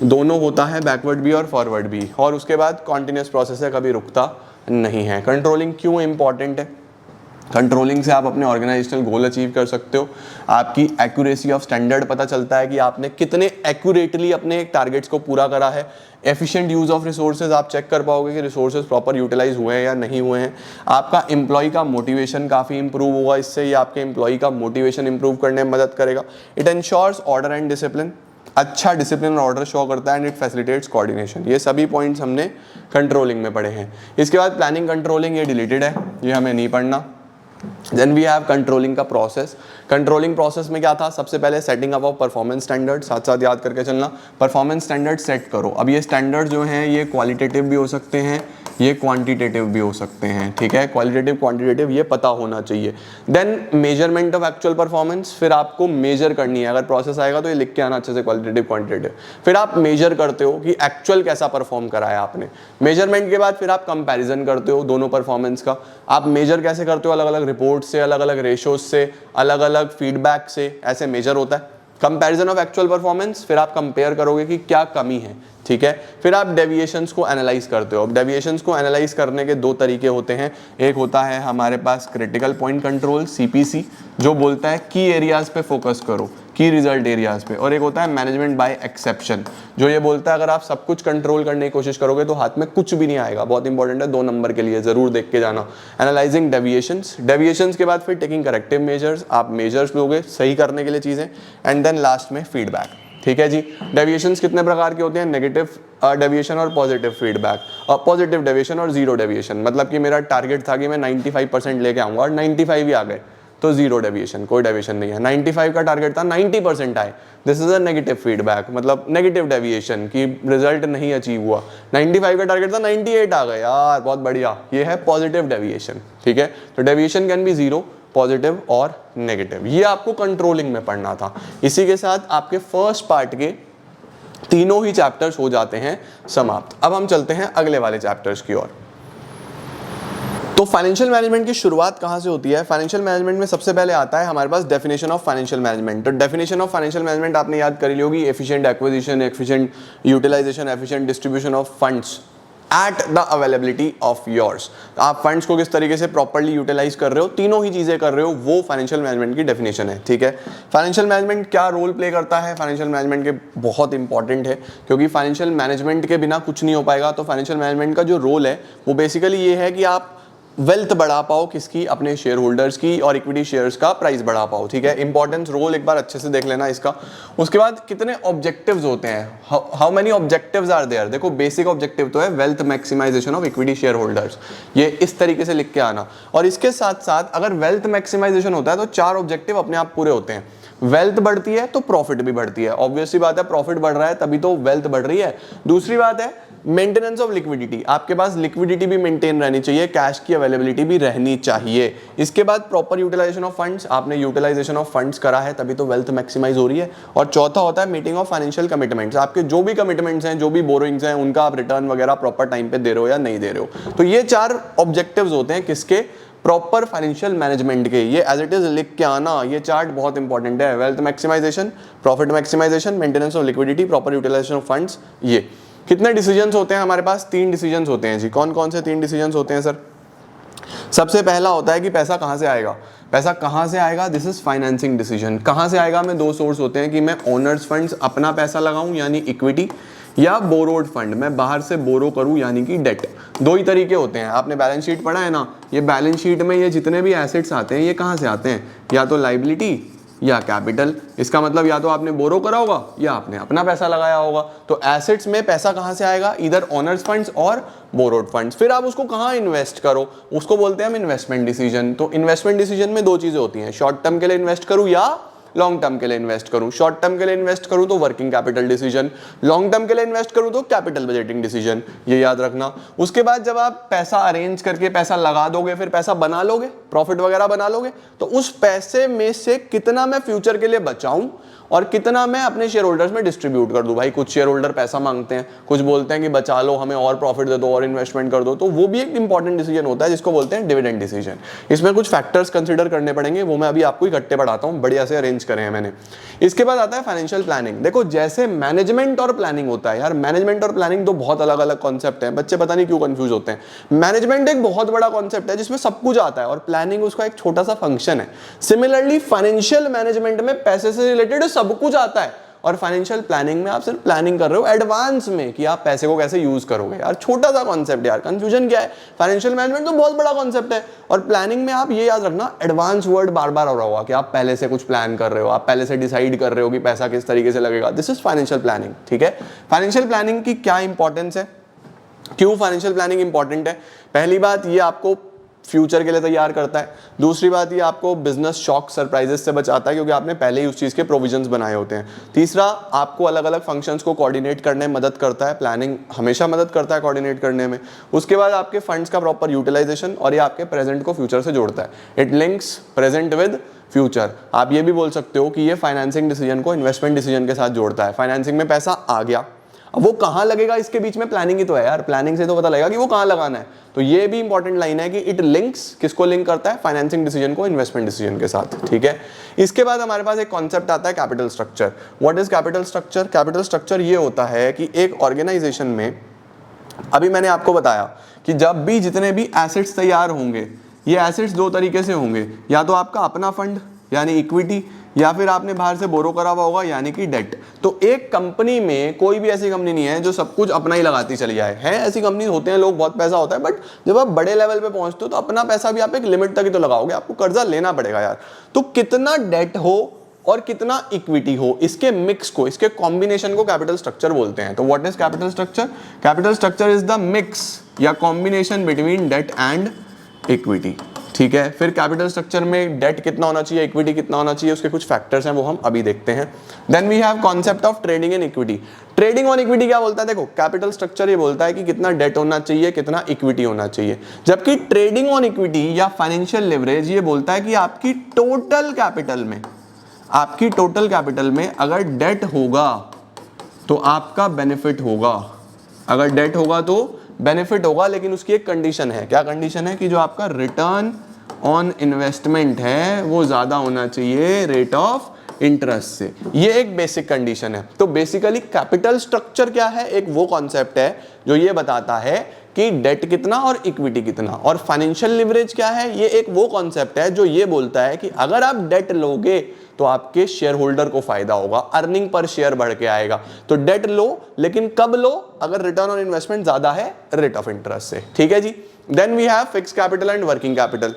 [SPEAKER 1] दोनों होता है, बैकवर्ड भी और फॉरवर्ड भी। और उसके बाद कॉन्टिन्यूस प्रोसेस है, कभी रुकता नहीं है। कंट्रोलिंग क्यों इंपॉर्टेंट है, कंट्रोलिंग से आप अपने ऑर्गेनाइजेशनल गोल अचीव कर सकते हो, आपकी एक्यूरेसी ऑफ स्टैंडर्ड पता चलता है कि आपने कितने एक्यूरेटली अपने टारगेट्स को पूरा करा है। एफिशिएंट यूज ऑफ रिसोर्सेज, आप चेक कर पाओगे कि रिसोर्सेज प्रॉपर यूटिलाइज हुए हैं या नहीं हुए हैं। आपका एम्प्लॉय का मोटिवेशन काफ़ी इंप्रूव होगा, इससे ये आपके एम्प्लॉय का मोटिवेशन इंप्रूव करने में मदद करेगा। It ensures order and discipline, अच्छा डिसिप्लिन और ऑर्डर शो करता है, एंड इट फैसिलिटेट्स कोऑर्डिनेशन। ये सभी पॉइंट्स हमने कंट्रोलिंग में पढ़े हैं। इसके बाद प्लानिंग कंट्रोलिंग, ये डिलीटेड है, ये हमें नहीं पढ़ना। देन वी हैव कंट्रोलिंग का प्रोसेस। कंट्रोलिंग प्रोसेस में क्या था, सबसे पहले setting up of performance standard, साथ साथ याद करके चलना, परफॉर्मेंस स्टैंडर्ड सेट करो। अब ये स्टैंडर्ड जो हैं ये क्वालिटेटिव भी हो सकते हैं, ये क्वांटिटेटिव भी हो सकते हैं, ठीक है, क्वालिटेटिव क्वांटिटेटिव ये पता होना चाहिए। Then measurement of actual performance, फिर आपको मेजर करनी है, अगर प्रोसेस आएगा तो ये लिख के आना अच्छे से, क्वालिटेटिव क्वांटिटेटिव। फिर आप मेजर करते हो कि एक्चुअल कैसा परफॉर्म कराया आपने। मेजरमेंट के बाद फिर आप कंपैरिजन करते हो दोनों परफॉर्मेंस का। आप मेजर कैसे करते हो, अलग अलग रिपोर्ट से, अलग अलग रेशोज से, अलग अलग फीडबैक से, ऐसे मेजर होता है। कंपैरिजन ऑफ एक्चुअल परफॉर्मेंस, फिर आप कंपेयर करोगे कि क्या कमी है, ठीक है। फिर आप डेविएशंस को एनालाइज करते हो। अब डेविएशंस को एनालाइज करने के 2 तरीके होते हैं। एक होता है हमारे पास क्रिटिकल पॉइंट कंट्रोल, CPC, जो बोलता है की एरियाज पे फोकस करो, की रिजल्ट एरियाज पे, और एक होता है मैनेजमेंट बाय एक्सेप्शन, जो ये बोलता है अगर आप सब कुछ कंट्रोल करने की कोशिश करोगे तो हाथ में कुछ भी नहीं आएगा। बहुत इंपॉर्टेंट है, 2 नंबर के लिए जरूर देख के जाना। एनालाइजिंग डेविएशंस, डेविएशंस के बाद फिर टेकिंग करेक्टिव मेजर्स, आप मेजर्स लोगे सही करने के लिए चीजें, एंड देन लास्ट में फीडबैक, ठीक है जी। डेविएशंस कितने प्रकार के होते हैं, नेगेटिव डेविएशन और पॉजिटिव फीडबैक, और पॉजिटिव डेविएशन और जीरो डेविएशन। मतलब कि मेरा टारगेट था कि मैं 95% लेके आऊंगा और 95 ही आ गए तो जीरो डेविएशन, कोई डेविएशन नहीं है। 95 का टारगेट था, 90% आए, this is a negative feedback, मतलब नेगेटिव डेविएशन की रिजल्ट नहीं अचीव हुआ। 95 का टारगेट था, 98 आ गए, यार बहुत बढ़िया, ये है पॉजिटिव डेविएशन, ठीक है। तो deviation can be zero, positive और नेगेटिव। ये आपको कंट्रोलिंग में पढ़ना था। इसी के साथ आपके फर्स्ट पार्ट के तीनों ही चैप्टर्स हो जाते हैं समाप्त। अब हम चलते हैं अगले वाले चैप्टर्स की ओर। तो फाइनेंशियल मैनेजमेंट की शुरुआत कहां से होती है, फाइनेंशियल मैनेजमेंट में सबसे पहले आता है हमारे पास डेफिनेशन ऑफ फाइनेंशियल मैनेजमेंट। तो डेफिनेशन ऑफ फाइनेंशियल मैनेजमेंट आपने याद करी ली होगी, efficient acquisition, efficient utilisation, efficient distribution of funds at the availability of yours. आप फंड्स को किस तरीके से प्रॉपर्ली यूटिलाइज कर रहे हो, तीनों ही चीजें कर रहे हो, वो फाइनेंशियल मैनेजमेंट की डेफिनेशन है, ठीक है। फाइनेंशियल मैनेजमेंट क्या रोल प्ले करता है, फाइनेंशियल मैनेजमेंट के बहुत इंपॉर्टेंट है, क्योंकि फाइनेंशियल मैनेजमेंट के बिना कुछ नहीं हो पाएगा। तो फाइनेंशियल मैनेजमेंट का जो रोल है वो बेसिकली ये है कि आप वेल्थ बढ़ा पाओ, किसकी, अपने शेयर होल्डर्स की, और इक्विटी शेयर्स का प्राइस बढ़ा पाओ, ठीक है। इंपॉर्टेंस रोल एक बार अच्छे से देख लेना इसका। उसके बाद कितने ऑब्जेक्टिव्स होते हैं, how many objectives are there. देखो बेसिक ऑब्जेक्टिव तो है wealth maximisation of equity share holders, ये इस तरीके से लिख के आना। और इसके साथ साथ अगर वेल्थ मैक्सिमाइजेशन होता है तो 4 ऑब्जेक्टिव अपने आप पूरे होते हैं। वेल्थ बढ़ती है तो प्रॉफिट भी बढ़ती है, ऑब्वियसली बात है, प्रॉफिट बढ़ रहा है तभी तो वेल्थ बढ़ रही है। दूसरी बात है मेंटेनेंस ऑफ लिक्विडिटी, आपके पास लिक्विडिटी भी मेंटेन रहनी चाहिए, कैश की अवेलेबिलिटी भी रहनी चाहिए। इसके बाद प्रॉपर यूटिलाइजेशन ऑफ फंड्स, आपने यूटिलाइजेशन ऑफ फंड्स करा है तभी तो वेल्थ मैक्सिमाइज हो रही है। और चौथा होता है मीटिंग ऑफ फाइनेंशियल कमिटमेंट्स, आपके जो भी कमिटमेंट्स हैं, जो भी बोरोइंग्स हैं, उनका आप रिटर्न वगैरह प्रॉपर टाइम पे दे रहे हो या नहीं दे रहे हो। तो ये 4 ऑब्जेक्टिव्स होते हैं किसके, प्रॉपर फाइनेंशियल मैनेजमेंट के। ये एज इट इज लिख के आना, ये चार्ट बहुत इंपॉर्टेंट है। Wealth maximisation, profit maximisation, maintenance of liquidity, proper utilisation of funds. ये कितने डिसीजंस होते हैं हमारे पास, 3 डिसीजंस होते हैं जी। कौन कौन से 3 डिसीजंस होते हैं सर? सबसे पहला होता है कि पैसा कहां से आएगा, पैसा कहां से आएगा, दिस इज फाइनेंसिंग डिसीजन। कहां से आएगा में 2 सोर्स होते हैं कि मैं ओनर्स फंड्स अपना पैसा लगाऊं यानी इक्विटी, या बोरोड फंड, मैं बाहर से बोरो करूं यानी कि डेट। दो ही तरीके होते हैं, आपने बैलेंस शीट पढ़ा है ना, ये बैलेंस शीट में ये जितने भी एसेट्स आते हैं ये कहाँ से आते हैं, या तो लाइबिलिटी या कैपिटल। इसका मतलब या तो आपने बोरो करा होगा या आपने अपना पैसा लगाया होगा। तो एसेट्स में पैसा कहाँ से आएगा, इधर ओनर्स फंड्स और बोरोड फंड्स। फिर आप उसको कहाँ इन्वेस्ट करो, उसको बोलते हैं हम इन्वेस्टमेंट डिसीजन। तो इन्वेस्टमेंट डिसीजन में दो चीजें होती हैं, शॉर्ट टर्म के लिए इन्वेस्ट करूँ या लॉन्ग टर्म के लिए इन्वेस्ट करूं। शॉर्ट टर्म के लिए इन्वेस्ट करूं तो working capital decision, long term के लिए इन्वेस्ट करूं तो कैपिटल बजटिंग डिसीजन, ये याद रखना। उसके बाद जब आप पैसा अरेंज करके पैसा लगा दोगे, फिर पैसा बना लोगे, प्रॉफिट वगैरह बना लोगे, तो उस पैसे में से कितना मैं फ्यूचर के लिए बचाऊं और कितना मैं अपने शेयर होल्डर्स में डिस्ट्रीब्यूट कर दूं। भाई कुछ शेयर होल्डर पैसा मांगते हैं, कुछ बोलते हैं कि बचा लो, हमें और प्रॉफिट दे दो और इन्वेस्टमेंट कर दो, तो वो भी एक इंपॉर्टेंट डिसीजन होता है जिसको बोलते हैं डिविडेंड डिसीजन। इसमें कुछ फैक्टर्स कंसीडर करने पड़ेंगे, वो मैं अभी आपको इकट्ठे पढ़ाता हूँ, बढ़िया से अरेंज करे हैं मैंने। इसके बाद आता है फाइनेंशियल प्लानिंग। देखो जैसे मैनेजमेंट और प्लानिंग होता है यार, मैनेजमेंट और प्लानिंग तो बहुत अलग अलग कॉन्सेप्ट है, बच्चे पता नहीं क्यों कंफ्यूज होते हैं। मैनेजमेंट एक बहुत बड़ा कॉन्सेप्ट है जिसमें सब कुछ आता है और प्लानिंग उसका एक छोटा सा फंक्शन है। सिमिलरली फाइनेंशियल मैनेजमेंट में पैसे से रिलेटेड सब कुछ आता है और फाइनेंशियल प्लानिंग में आप सिर्फ प्लानिंग कर रहे हो एडवांस में कि आप पैसे को कैसे यूज करोगे। यार छोटा सा कॉन्सेप्ट यार, कंफ्यूजन क्या है, फाइनेंशियल मैनेजमेंट तो बहुत बड़ा कॉन्सेप्ट है और प्लानिंग में आप ये याद रखना, एडवांस वर्ड बार बार हो रहा होगा कि आप पहले से कुछ प्लान कर रहे हो, आप पहले से डिसाइड कर रहे हो कि पैसा किस तरीके से लगेगा। दिस इज फाइनेंशियल प्लानिंग, ठीक है। फाइनेंशियल प्लानिंग की क्या इंपॉर्टेंस है, क्यों फाइनेंशियल प्लानिंग इंपॉर्टेंट है? पहली बात, ये आपको फ्यूचर के लिए तैयार करता है। दूसरी बात, ये आपको बिजनेस शॉक सरप्राइजेस से बचाता है क्योंकि आपने पहले ही उस चीज के प्रोविजंस बनाए होते हैं। तीसरा, आपको अलग अलग फंक्शंस को कोऑर्डिनेट करने में मदद करता है, प्लानिंग हमेशा मदद करता है कोऑर्डिनेट करने में। उसके बाद आपके फंड्स का प्रॉपर यूटिलाइजेशन और ये आपके प्रेजेंट को फ्यूचर से जोड़ता है। It links present with future. आप ये भी बोल सकते हो कि ये फाइनेंसिंग डिसीजन को इन्वेस्टमेंट डिसीजन के साथ जोड़ता है। फाइनेंसिंग में पैसा आ गया, अब वो कहाँ लगेगा इसके बीच में प्लानिंग ही तो है यार, प्लानिंग से तो पता लगेगा कि वो कहाँ लगाना है। तो ये भी इंपॉर्टेंट लाइन है कि इट लिंक्स किसको लिंक करता है, फाइनेंसिंग डिसीजन को इन्वेस्टमेंट डिसीजन के साथ, ठीक है। इसके बाद हमारे पास एक कॉन्सेप्ट आता है capital structure. What is capital structure? Capital structure ये होता है कि एक ऑर्गेनाइजेशन में, अभी मैंने आपको बताया कि जब भी जितने भी एसेट्स तैयार होंगे, ये एसेट्स दो तरीके से होंगे, या तो आपका अपना फंड यानी इक्विटी, या फिर आपने बाहर से बोरो करा हुआ होगा यानी कि डेट। तो एक कंपनी में कोई भी ऐसी कंपनी नहीं है जो सब कुछ अपना ही लगाती चली जाए। है ऐसी कंपनी होते हैं, लोग बहुत पैसा होता है, बट जब आप बड़े लेवल पे पहुंचते हो तो अपना पैसा भी आप एक लिमिट तक ही तो लगाओगे, आपको कर्जा लेना पड़ेगा यार। तो कितना डेट हो और कितना इक्विटी हो, इसके मिक्स को, इसके कॉम्बिनेशन को कैपिटल स्ट्रक्चर बोलते हैं। तो what is capital structure? Capital structure is the mix या combination between debt and equity, ठीक है। फिर कैपिटल स्ट्रक्चर में डेट कितना होना चाहिए, इक्विटी कितना होना चाहिए, उसके कुछ फैक्टर्स हैं वो हम अभी देखते हैं। Then we have concept of trading in equity. Trading on equity क्या बोलता है? देखो कैपिटल स्ट्रक्चर ये बोलता है कि कितना डेट होना चाहिए, कितना इक्विटी होना चाहिए, जबकि ट्रेडिंग ऑन इक्विटी या फाइनेंशियल लेवरेज ये बोलता है कि आपकी टोटल कैपिटल में अगर डेट होगा तो आपका बेनिफिट होगा, अगर डेट होगा तो बेनिफिट होगा, लेकिन उसकी एक कंडीशन है। क्या कंडीशन है? कि जो आपका रिटर्न ऑन इन्वेस्टमेंट है वो ज्यादा होना चाहिए रेट ऑफ इंटरेस्ट से। ये एक बेसिक कंडीशन है। तो बेसिकली कैपिटल स्ट्रक्चर क्या है? एक वो कॉन्सेप्ट है जो ये बताता है कि डेट कितना और इक्विटी कितना। और फाइनेंशियल लिवरेज क्या है? ये एक वो कॉन्सेप्ट है जो ये बोलता है कि अगर आप डेट लोगे तो आपके शेयर होल्डर को फायदा होगा, अर्निंग पर शेयर बढ़ के आएगा। तो डेट लो, लेकिन कब लो? अगर रिटर्न ऑन इन्वेस्टमेंट ज्यादा है रेट ऑफ इंटरेस्ट से, ठीक है जी। Then we have fix capital and working capital.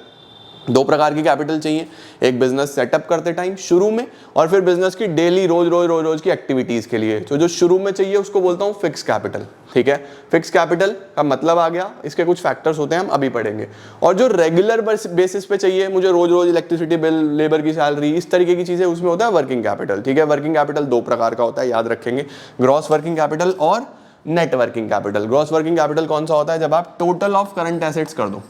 [SPEAKER 1] दो प्रकार की कैपिटल चाहिए, एक बिजनेस सेटअप करते टाइम शुरू में, और फिर बिजनेस की डेली रोज की एक्टिविटीज के लिए। तो जो शुरू में चाहिए उसको बोलता हूँ फिक्स कैपिटल, ठीक है। फिक्स कैपिटल का मतलब आ गया, इसके कुछ फैक्टर्स होते हैं हम अभी पढ़ेंगे। और जो रेगुलर बेसिस पे चाहिए, मुझे रोज इलेक्ट्रिसिटी बिल, लेबर की सैलरी, इस तरीके की चीजें, उसमें होता है वर्किंग कैपिटल, ठीक है। वर्किंग कैपिटल दो प्रकार का होता है, याद रखेंगे, ग्रॉस वर्किंग कैपिटल और net working capital. Gross working capital कौन सा होता है? जब आप टोटल ऑफ करंट एसेट्स कर दो,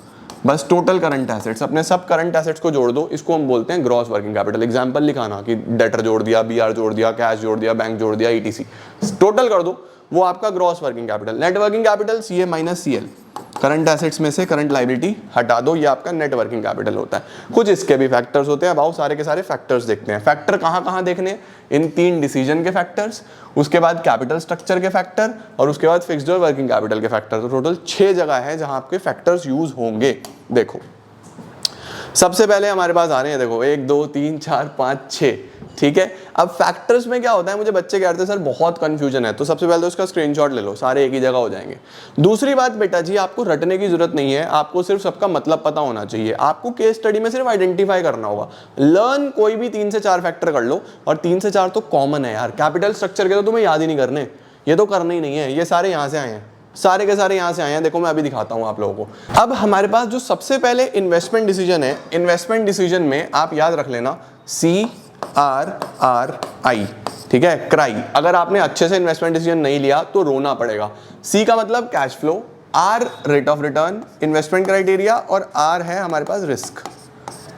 [SPEAKER 1] बस टोटल करंट एसेट्स, अपने सब करंट एसेट्स को जोड़ दो, इसको हम बोलते हैं ग्रॉस वर्किंग कैपिटल। एग्जांपल लिखाना कि डेटर जोड़ दिया, बीआर जोड़ दिया, कैश जोड़ दिया, बैंक जोड़ दिया, ईटीसी, टोटल कर दो, वो आपका gross working capital. Net working capital CA minus CL, current assets में से करंट लायबिलिटी हटा दो, ये आपका नेट वर्किंग कैपिटल होता है। कुछ इसके भी फैक्टर्स होते हैं, अब सारे के सारे फैक्टर्स देखते हैं। फैक्टर कहाँ कहाँ देखने? इन तीन डिसीजन के फैक्टर्स, उसके बाद कैपिटल स्ट्रक्चर के फैक्टर, और उसके बाद फिक्स्ड और वर्किंग कैपिटल के फैक्टर। तो टोटल 6 जगह है जहां आपके फैक्टर्स यूज होंगे। देखो सबसे पहले हमारे पास आ रहे हैं, देखो 1 2 3 4 5 6, ठीक है। अब फैक्टर्स में क्या होता है, मुझे बच्चे कहते हैं सर बहुत कंफ्यूजन है, तो सबसे पहले तो उसका स्क्रीनशॉट ले लो, सारे एक ही जगह हो जाएंगे। दूसरी बात बेटा जी, आपको रटने की जरूरत नहीं है, आपको सिर्फ सबका मतलब पता होना चाहिए। आपको केस स्टडी में सिर्फ आइडेंटिफाई करना होगा। लर्न कोई भी 3 से 4 फैक्टर कर लो, और 3 से 4 तो कॉमन है यार। कैपिटल स्ट्रक्चर के तो तुम्हें याद ही नहीं करने, ये तो करना ही नहीं है, ये सारे यहां से आए हैं, सारे के सारे यहां से आए हैं। देखो मैं अभी दिखाता हूं आप लोगों को। अब हमारे पास जो सबसे पहले इन्वेस्टमेंट डिसीजन है, इन्वेस्टमेंट डिसीजन में आप याद रख लेना CRRI, ठीक है, क्राई। अगर आपने अच्छे से इन्वेस्टमेंट डिसीजन नहीं लिया तो रोना पड़ेगा। C का मतलब cash flow, R rate of return, investment criteria, और R है हमारे पास रिस्क,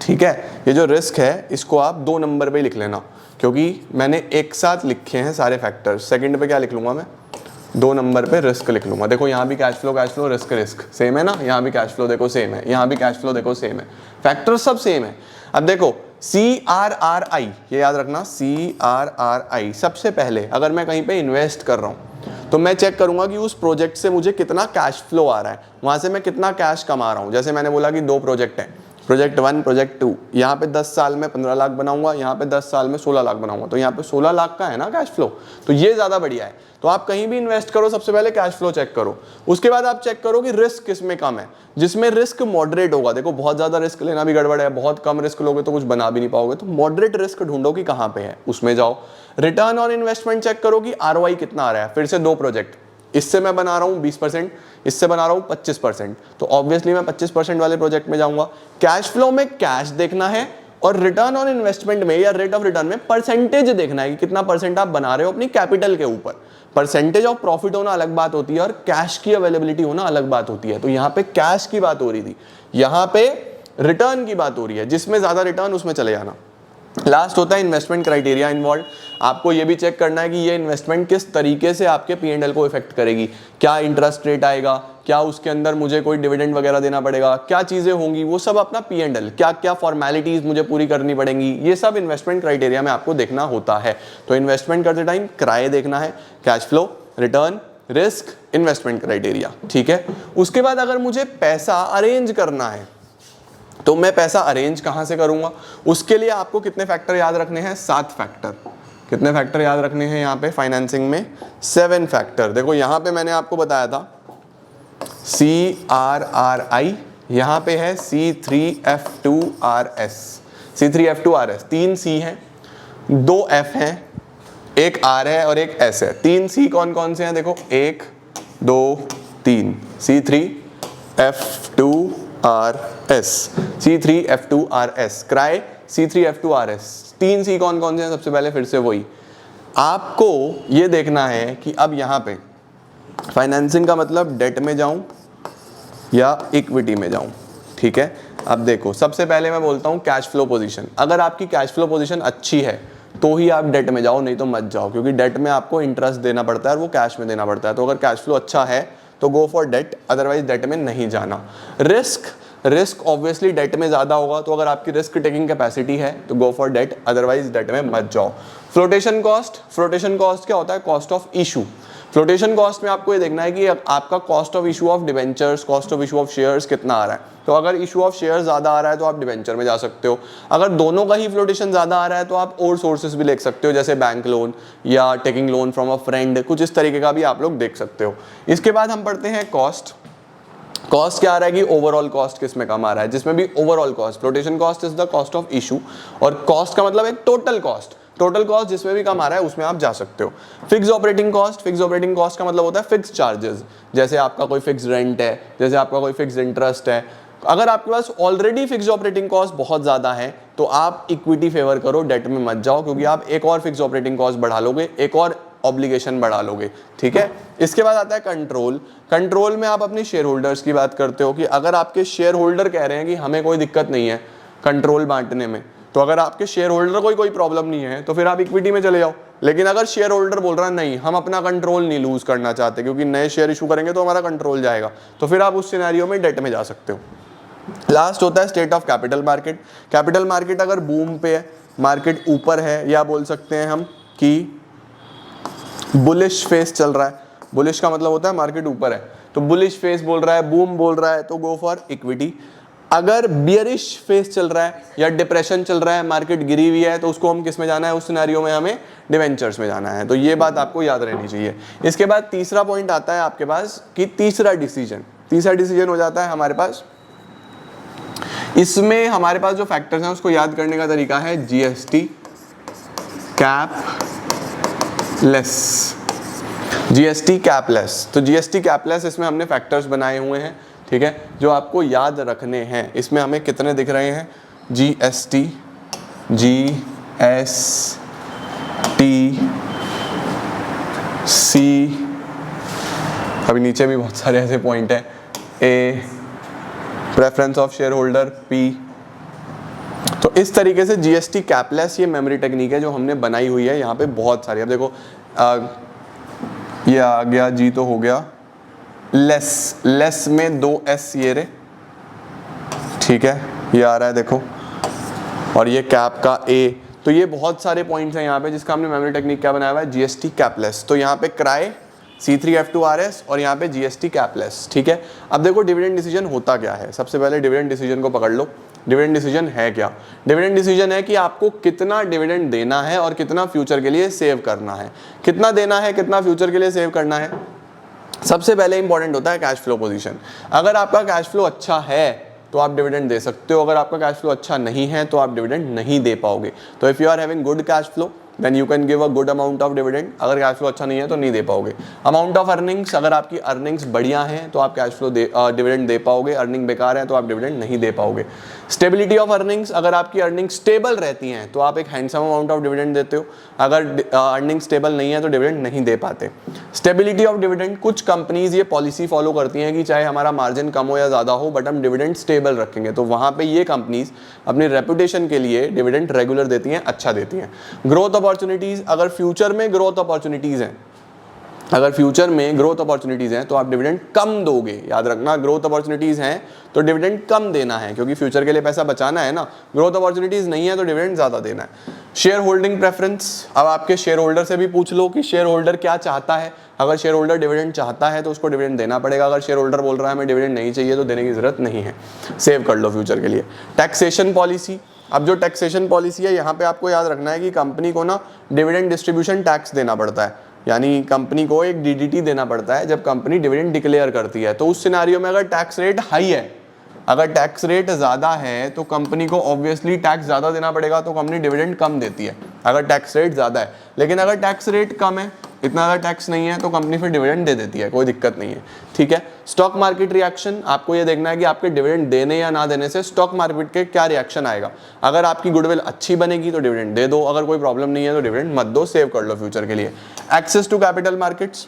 [SPEAKER 1] ठीक है। ये जो रिस्क है इसको आप 2 नंबर पे लिख लेना, क्योंकि मैंने एक साथ लिखे हैं सारे फैक्टर्स। सेकंड पे क्या लिख लूंगा मैं, 2 नंबर पे रिस्क लिख लूंगा। देखो यहाँ भी cash flow risk risk same है ना, यहाँ भी कैश फ्लो देखो सेम है, यहाँ भी कैश फ्लो देखो सेम है, फैक्टर सब सेम है। अब देखो CRRI, ये याद रखना, CRRI। सबसे पहले अगर मैं कहीं पे इन्वेस्ट कर रहा हूँ तो मैं चेक करूंगा कि उस प्रोजेक्ट से मुझे कितना कैश फ्लो आ रहा है, वहां से मैं कितना कैश कमा रहा हूँ। जैसे मैंने बोला कि 2 प्रोजेक्ट हैं, प्रोजेक्ट 1 प्रोजेक्ट 2, यहाँ पे 10 साल में 15 लाख बनाऊंगा, यहाँ पे 10 साल में 16 लाख बनाऊंगा, तो यहाँ पे 16 लाख का है ना कैश फ्लो, तो ये ज़्यादा बढ़िया है। तो आप कहीं भी इन्वेस्ट करो सबसे पहले कैश फ्लो चेक करो, उसके बाद आप चेक करो कि रिस्क किसमें कम है, जिसमें रिस्क मॉडरेट होगा। देखो बहुत ज़्यादा रिस्क लेना भी गड़बड़ है, बहुत कम रिस्क लोगे तो कुछ बना भी नहीं पाओगे, तो मॉडरेट रिस्क ढूंढो कि कहाँ पे है, उसमें जाओ। रिटर्न ऑन इन्वेस्टमेंट चेक करो कि ROI कितना आ रहा है। फिर से 2 प्रोजेक्ट, इससे मैं बना रहा हूँ 20%, इससे बना रहा हूँ 25%, तो ऑब्वियसली मैं 25% वाले प्रोजेक्ट में जाऊंगा। कैश फ्लो में कैश देखना है, और रिटर्न ऑन इन्वेस्टमेंट में या रेट ऑफ रिटर्न में परसेंटेज देखना है कि कितना परसेंट आप बना रहे हो अपनी कैपिटल के ऊपर। परसेंटेज ऑफ प्रॉफिट होना अलग बात होती है, और कैश की अवेलेबिलिटी होना अलग बात होती है। तो यहाँ पे कैश की बात हो रही थी, यहाँ पे रिटर्न की बात हो रही है, जिसमें ज्यादा रिटर्न उसमें चले जाना। लास्ट होता है इन्वेस्टमेंट क्राइटेरिया इन्वॉल्व। आपको ये भी चेक करना है कि ये इन्वेस्टमेंट किस तरीके से आपके P&L को इफेक्ट करेगी। क्या इंटरेस्ट रेट आएगा, क्या उसके अंदर मुझे कोई डिविडेंड वगैरह देना पड़ेगा, क्या चीज़ें होंगी, वो सब अपना P&L, क्या क्या फॉर्मेलिटीज़ मुझे पूरी करनी पड़ेंगी, ये सब इन्वेस्टमेंट क्राइटेरिया में आपको देखना होता है। तो इन्वेस्टमेंट करते टाइम किराए देखना है, cash flow, return, risk, investment criteria, ठीक है। उसके बाद अगर मुझे पैसा अरेंज करना है तो मैं पैसा अरेंज कहां से करूंगा, उसके लिए आपको कितने फैक्टर याद रखने हैं, 7 फैक्टर। कितने फैक्टर याद रखने हैं यहाँ पे फाइनेंसिंग में, 7 फैक्टर। देखो यहाँ पे मैंने आपको बताया था CRRI, यहाँ पे है C3F2RS। C3F2RS, 3 C हैं, 2 F हैं, एक R है और एक S है। 3 C कौन कौन से हैं, देखो 1 2 3, C3F2RS, C3F2RS, cry C3F2RS। 3 C कौन कौन से हैं, सबसे पहले फिर से वही आपको ये देखना है कि अब यहाँ पे फाइनेंसिंग का मतलब डेट में जाऊं या इक्विटी में जाऊं, ठीक है। अब देखो सबसे पहले मैं बोलता हूं कैश फ्लो पोजीशन। अगर आपकी कैश फ्लो पोजीशन अच्छी है तो ही आप डेट में जाओ, नहीं तो मत जाओ, क्योंकि डेट में आपको इंटरेस्ट देना पड़ता है और वो कैश में देना पड़ता है। तो अगर कैश फ्लो अच्छा है तो go for debt, otherwise debt में नहीं जाना। रिस्क ऑब्वियसली डेट में ज़्यादा होगा, तो अगर आपकी रिस्क टेकिंग कैपेसिटी है तो go for debt, otherwise debt में मत जाओ। फ्लोटेशन कॉस्ट क्या होता है, cost of issue. Flotation cost में आपको ये देखना है कि आपका cost of issue of debentures, cost of issue of shares कितना आ रहा है। तो अगर इशू ऑफ शेयर ज़्यादा आ रहा है तो आप डिवेंचर में जा सकते हो। अगर दोनों का ही फ्लोटेशन ज़्यादा आ रहा है तो आप और सोर्सेज भी ले सकते हो, जैसे बैंक लोन या taking loan from a friend, कुछ इस तरीके का भी आप लोग देख सकते हो। इसके बाद हम पढ़ते हैं कॉस्ट। कॉस्ट क्या आ रहा है कि ओवरऑल कॉस्ट किस में कम आ रहा है, जिसमें भी overall cost, flotation cost is the cost of issue, और कॉस्ट का मतलब एक टोटल कॉस्ट जिसमें भी कम आ रहा है उसमें आप जा सकते हो। फिक्स ऑपरेटिंग कॉस्ट का मतलब होता है फिक्स चार्जेस, जैसे आपका कोई फिक्स रेंट है, जैसे आपका कोई फिक्स इंटरेस्ट है। अगर आपके पास ऑलरेडी फिक्स ऑपरेटिंग कॉस्ट बहुत ज़्यादा है तो आप इक्विटी फेवर करो, डेट में मत जाओ, क्योंकि आप एक और फिक्स ऑपरेटिंग कॉस्ट बढ़ा लोगे, एक और ऑब्लिगेशन बढ़ा लोगे, ठीक है। इसके बाद आता है कंट्रोल में आप अपनी शेयर होल्डर्स की बात करते हो कि अगर आपके शेयर होल्डर कह रहे हैं कि हमें कोई दिक्कत नहीं है कंट्रोल बांटने में, तो अगर आपके शेयर होल्डर को कोई प्रॉब्लम नहीं है तो फिर आप इक्विटी में चले जाओ। लेकिन अगर शेयर होल्डर बोल रहा है नहीं, हम अपना कंट्रोल नहीं लूज करना चाहते क्योंकि नए शेयर इशू करेंगे तो हमारा कंट्रोल जाएगा, तो फिर आप उस सिनेरियो में डेट में जा सकते हो। लास्ट होता है state of capital market. Capital market अगर बूम पे है, मार्केट ऊपर है, या बोल सकते हैं हम कि बुलिश फेस चल रहा है, बुलिश का मतलब होता है मार्केट ऊपर है, तो बुलिश फेस बोल रहा है, बूम बोल रहा है, तो गो फॉर इक्विटी। अगर बियरिश फेस चल रहा है या डिप्रेशन चल रहा है, मार्केट गिरी हुई है, तो उसको हम किस में जाना है, उस सिनेरियो में हमें डिवेंचर्स में जाना है। तो ये बात आपको याद रहनी चाहिए। इसके बाद तीसरा पॉइंट आता है आपके पास कि तीसरा डिसीजन हो जाता है हमारे पास। इसमें हमारे पास जो फैक्टर्स हैं उसको याद करने का तरीका है जीएसटी कैपलेस। तो जीएसटी कैपलेस इसमें हमने फैक्टर्स बनाए हुए हैं, ठीक है, जो आपको याद रखने हैं। इसमें हमें कितने दिख रहे हैं, जीएसटी, सी, अभी नीचे भी बहुत सारे ऐसे पॉइंट हैं, A, preference of shareholder, P. तो इस तरीके से जीएसटी कैपलेस ये मेमोरी टेक्निक है जो हमने बनाई हुई है यहाँ पे बहुत सारी। अब देखो ये आ गया, जी तो हो गया, लेस में 2 एस ये रे, ठीक है, ये आ रहा है देखो, और ये कैप का ए। तो ये बहुत सारे पॉइंट्स हैं यहाँ पे जिसका हमने मेमोरी टेक्निक क्या बनाया हुआ है, जीएसटी कैपलेस। तो यहाँ पे क्राई, C3F2RS और यहाँ पे जीएसटी कैपलेस, ठीक है। अब देखो डिविडेंड डिसीजन होता क्या है, सबसे पहले डिविडेंड डिसीजन को पकड़ लो। डिविडेंड डिसीजन है क्या? डिविडेंड डिसीजन है कि आपको कितना डिविडेंड देना है और कितना फ्यूचर के लिए सेव करना है। कितना देना है, कितना फ्यूचर के लिए सेव करना है, सबसे पहले इंपॉर्टेंट होता है कैश फ्लो पोजीशन। अगर आपका कैश फ्लो अच्छा है तो आप डिविडेंड दे सकते हो, अगर आपका कैश फ्लो अच्छा नहीं है तो आप डिविडेंड नहीं दे पाओगे। तो if you are having good cash flow then you can give a good amount of dividend. अगर कैश फ्लो अच्छा नहीं है तो नहीं दे पाओगे। अमाउंट ऑफ अर्निंग्स, अगर आपकी अर्निंग्स बढ़िया हैं तो आप कैश फ्लो डिविडेंड दे पाओगे, अर्निंग बेकार है तो आप डिविडेंड नहीं दे पाओगे। स्टेबिलिटी ऑफ अर्निंग्स, अगर आपकी अर्निंग स्टेबल रहती हैं तो आप एक हैंडसम अमाउंट ऑफ डिविडेंड देते हो, अगर अर्निंग स्टेबल नहीं है तो डिविडेंड नहीं दे पाते। स्टेबिलिटी ऑफ डिविडेंड, कुछ कंपनीज ये पॉलिसी फॉलो करती हैं कि चाहे हमारा मार्जिन कम हो या ज़्यादा हो बट हम डिविडेंड स्टेबल रखेंगे, तो वहाँ पे ये कंपनीज अपनी रेपुटेशन के लिए डिविडेंड रेगुलर देती हैं, अच्छा देती हैं। ग्रोथ अपॉर्चुनिटीज़, अगर फ्यूचर में ग्रोथ अपॉर्चुनिटीज़ हैं, अगर फ्यूचर में ग्रोथ अपॉर्चुनिटीज हैं तो आप डिविडेंड कम दोगे। याद रखना, ग्रोथ अपॉर्चुनिटीज हैं तो डिविडेंड कम देना है, क्योंकि फ्यूचर के लिए पैसा बचाना है ना। ग्रोथ अपॉर्चुनिटीज नहीं है तो डिविडेंड ज्यादा देना है। शेयर होल्डिंग प्रेफरेंस, अब आपके शेयर होल्डर से भी पूछ लो कि शेयर होल्डर क्या चाहता है। अगर शेयर होल्डर डिविडेंड चाहता है तो उसको डिविडेंड देना पड़ेगा। अगर शेयर होल्डर बोल रहा है हमें डिविडेंड नहीं चाहिए तो देने की जरूरत नहीं है, सेव कर लो फ्यूचर के लिए। टैक्सेशन पॉलिसी, अब जो टैक्सेशन पॉलिसी है यहाँ पे आपको याद रखना है कि कंपनी को ना डिविडेंड डिस्ट्रीब्यूशन टैक्स देना पड़ता है, यानी कंपनी को एक डीडीटी देना पड़ता है जब कंपनी डिविडेंड डिक्लेयर करती है। तो उस सिनेरियो में अगर टैक्स रेट हाई है, अगर टैक्स रेट ज़्यादा है तो कंपनी को ऑब्वियसली टैक्स ज़्यादा देना पड़ेगा, तो कंपनी डिविडेंड कम देती है अगर टैक्स रेट ज़्यादा है। लेकिन अगर टैक्स रेट कम है, इतना ज़्यादा टैक्स नहीं है, तो कंपनी फिर डिविडेंड दे देती है, कोई दिक्कत नहीं है, ठीक है। स्टॉक मार्केट रिएक्शन, आपको ये देखना है कि आपके डिविडेंड देने या ना देने से स्टॉक मार्केट के क्या रिएक्शन आएगा। अगर आपकी गुडविल अच्छी बनेगी तो डिविडेंड दे दो, अगर कोई प्रॉब्लम नहीं है तो डिविडेंड मत दो, सेव कर लो फ्यूचर के लिए। एक्सेस टू कैपिटल मार्केट्स,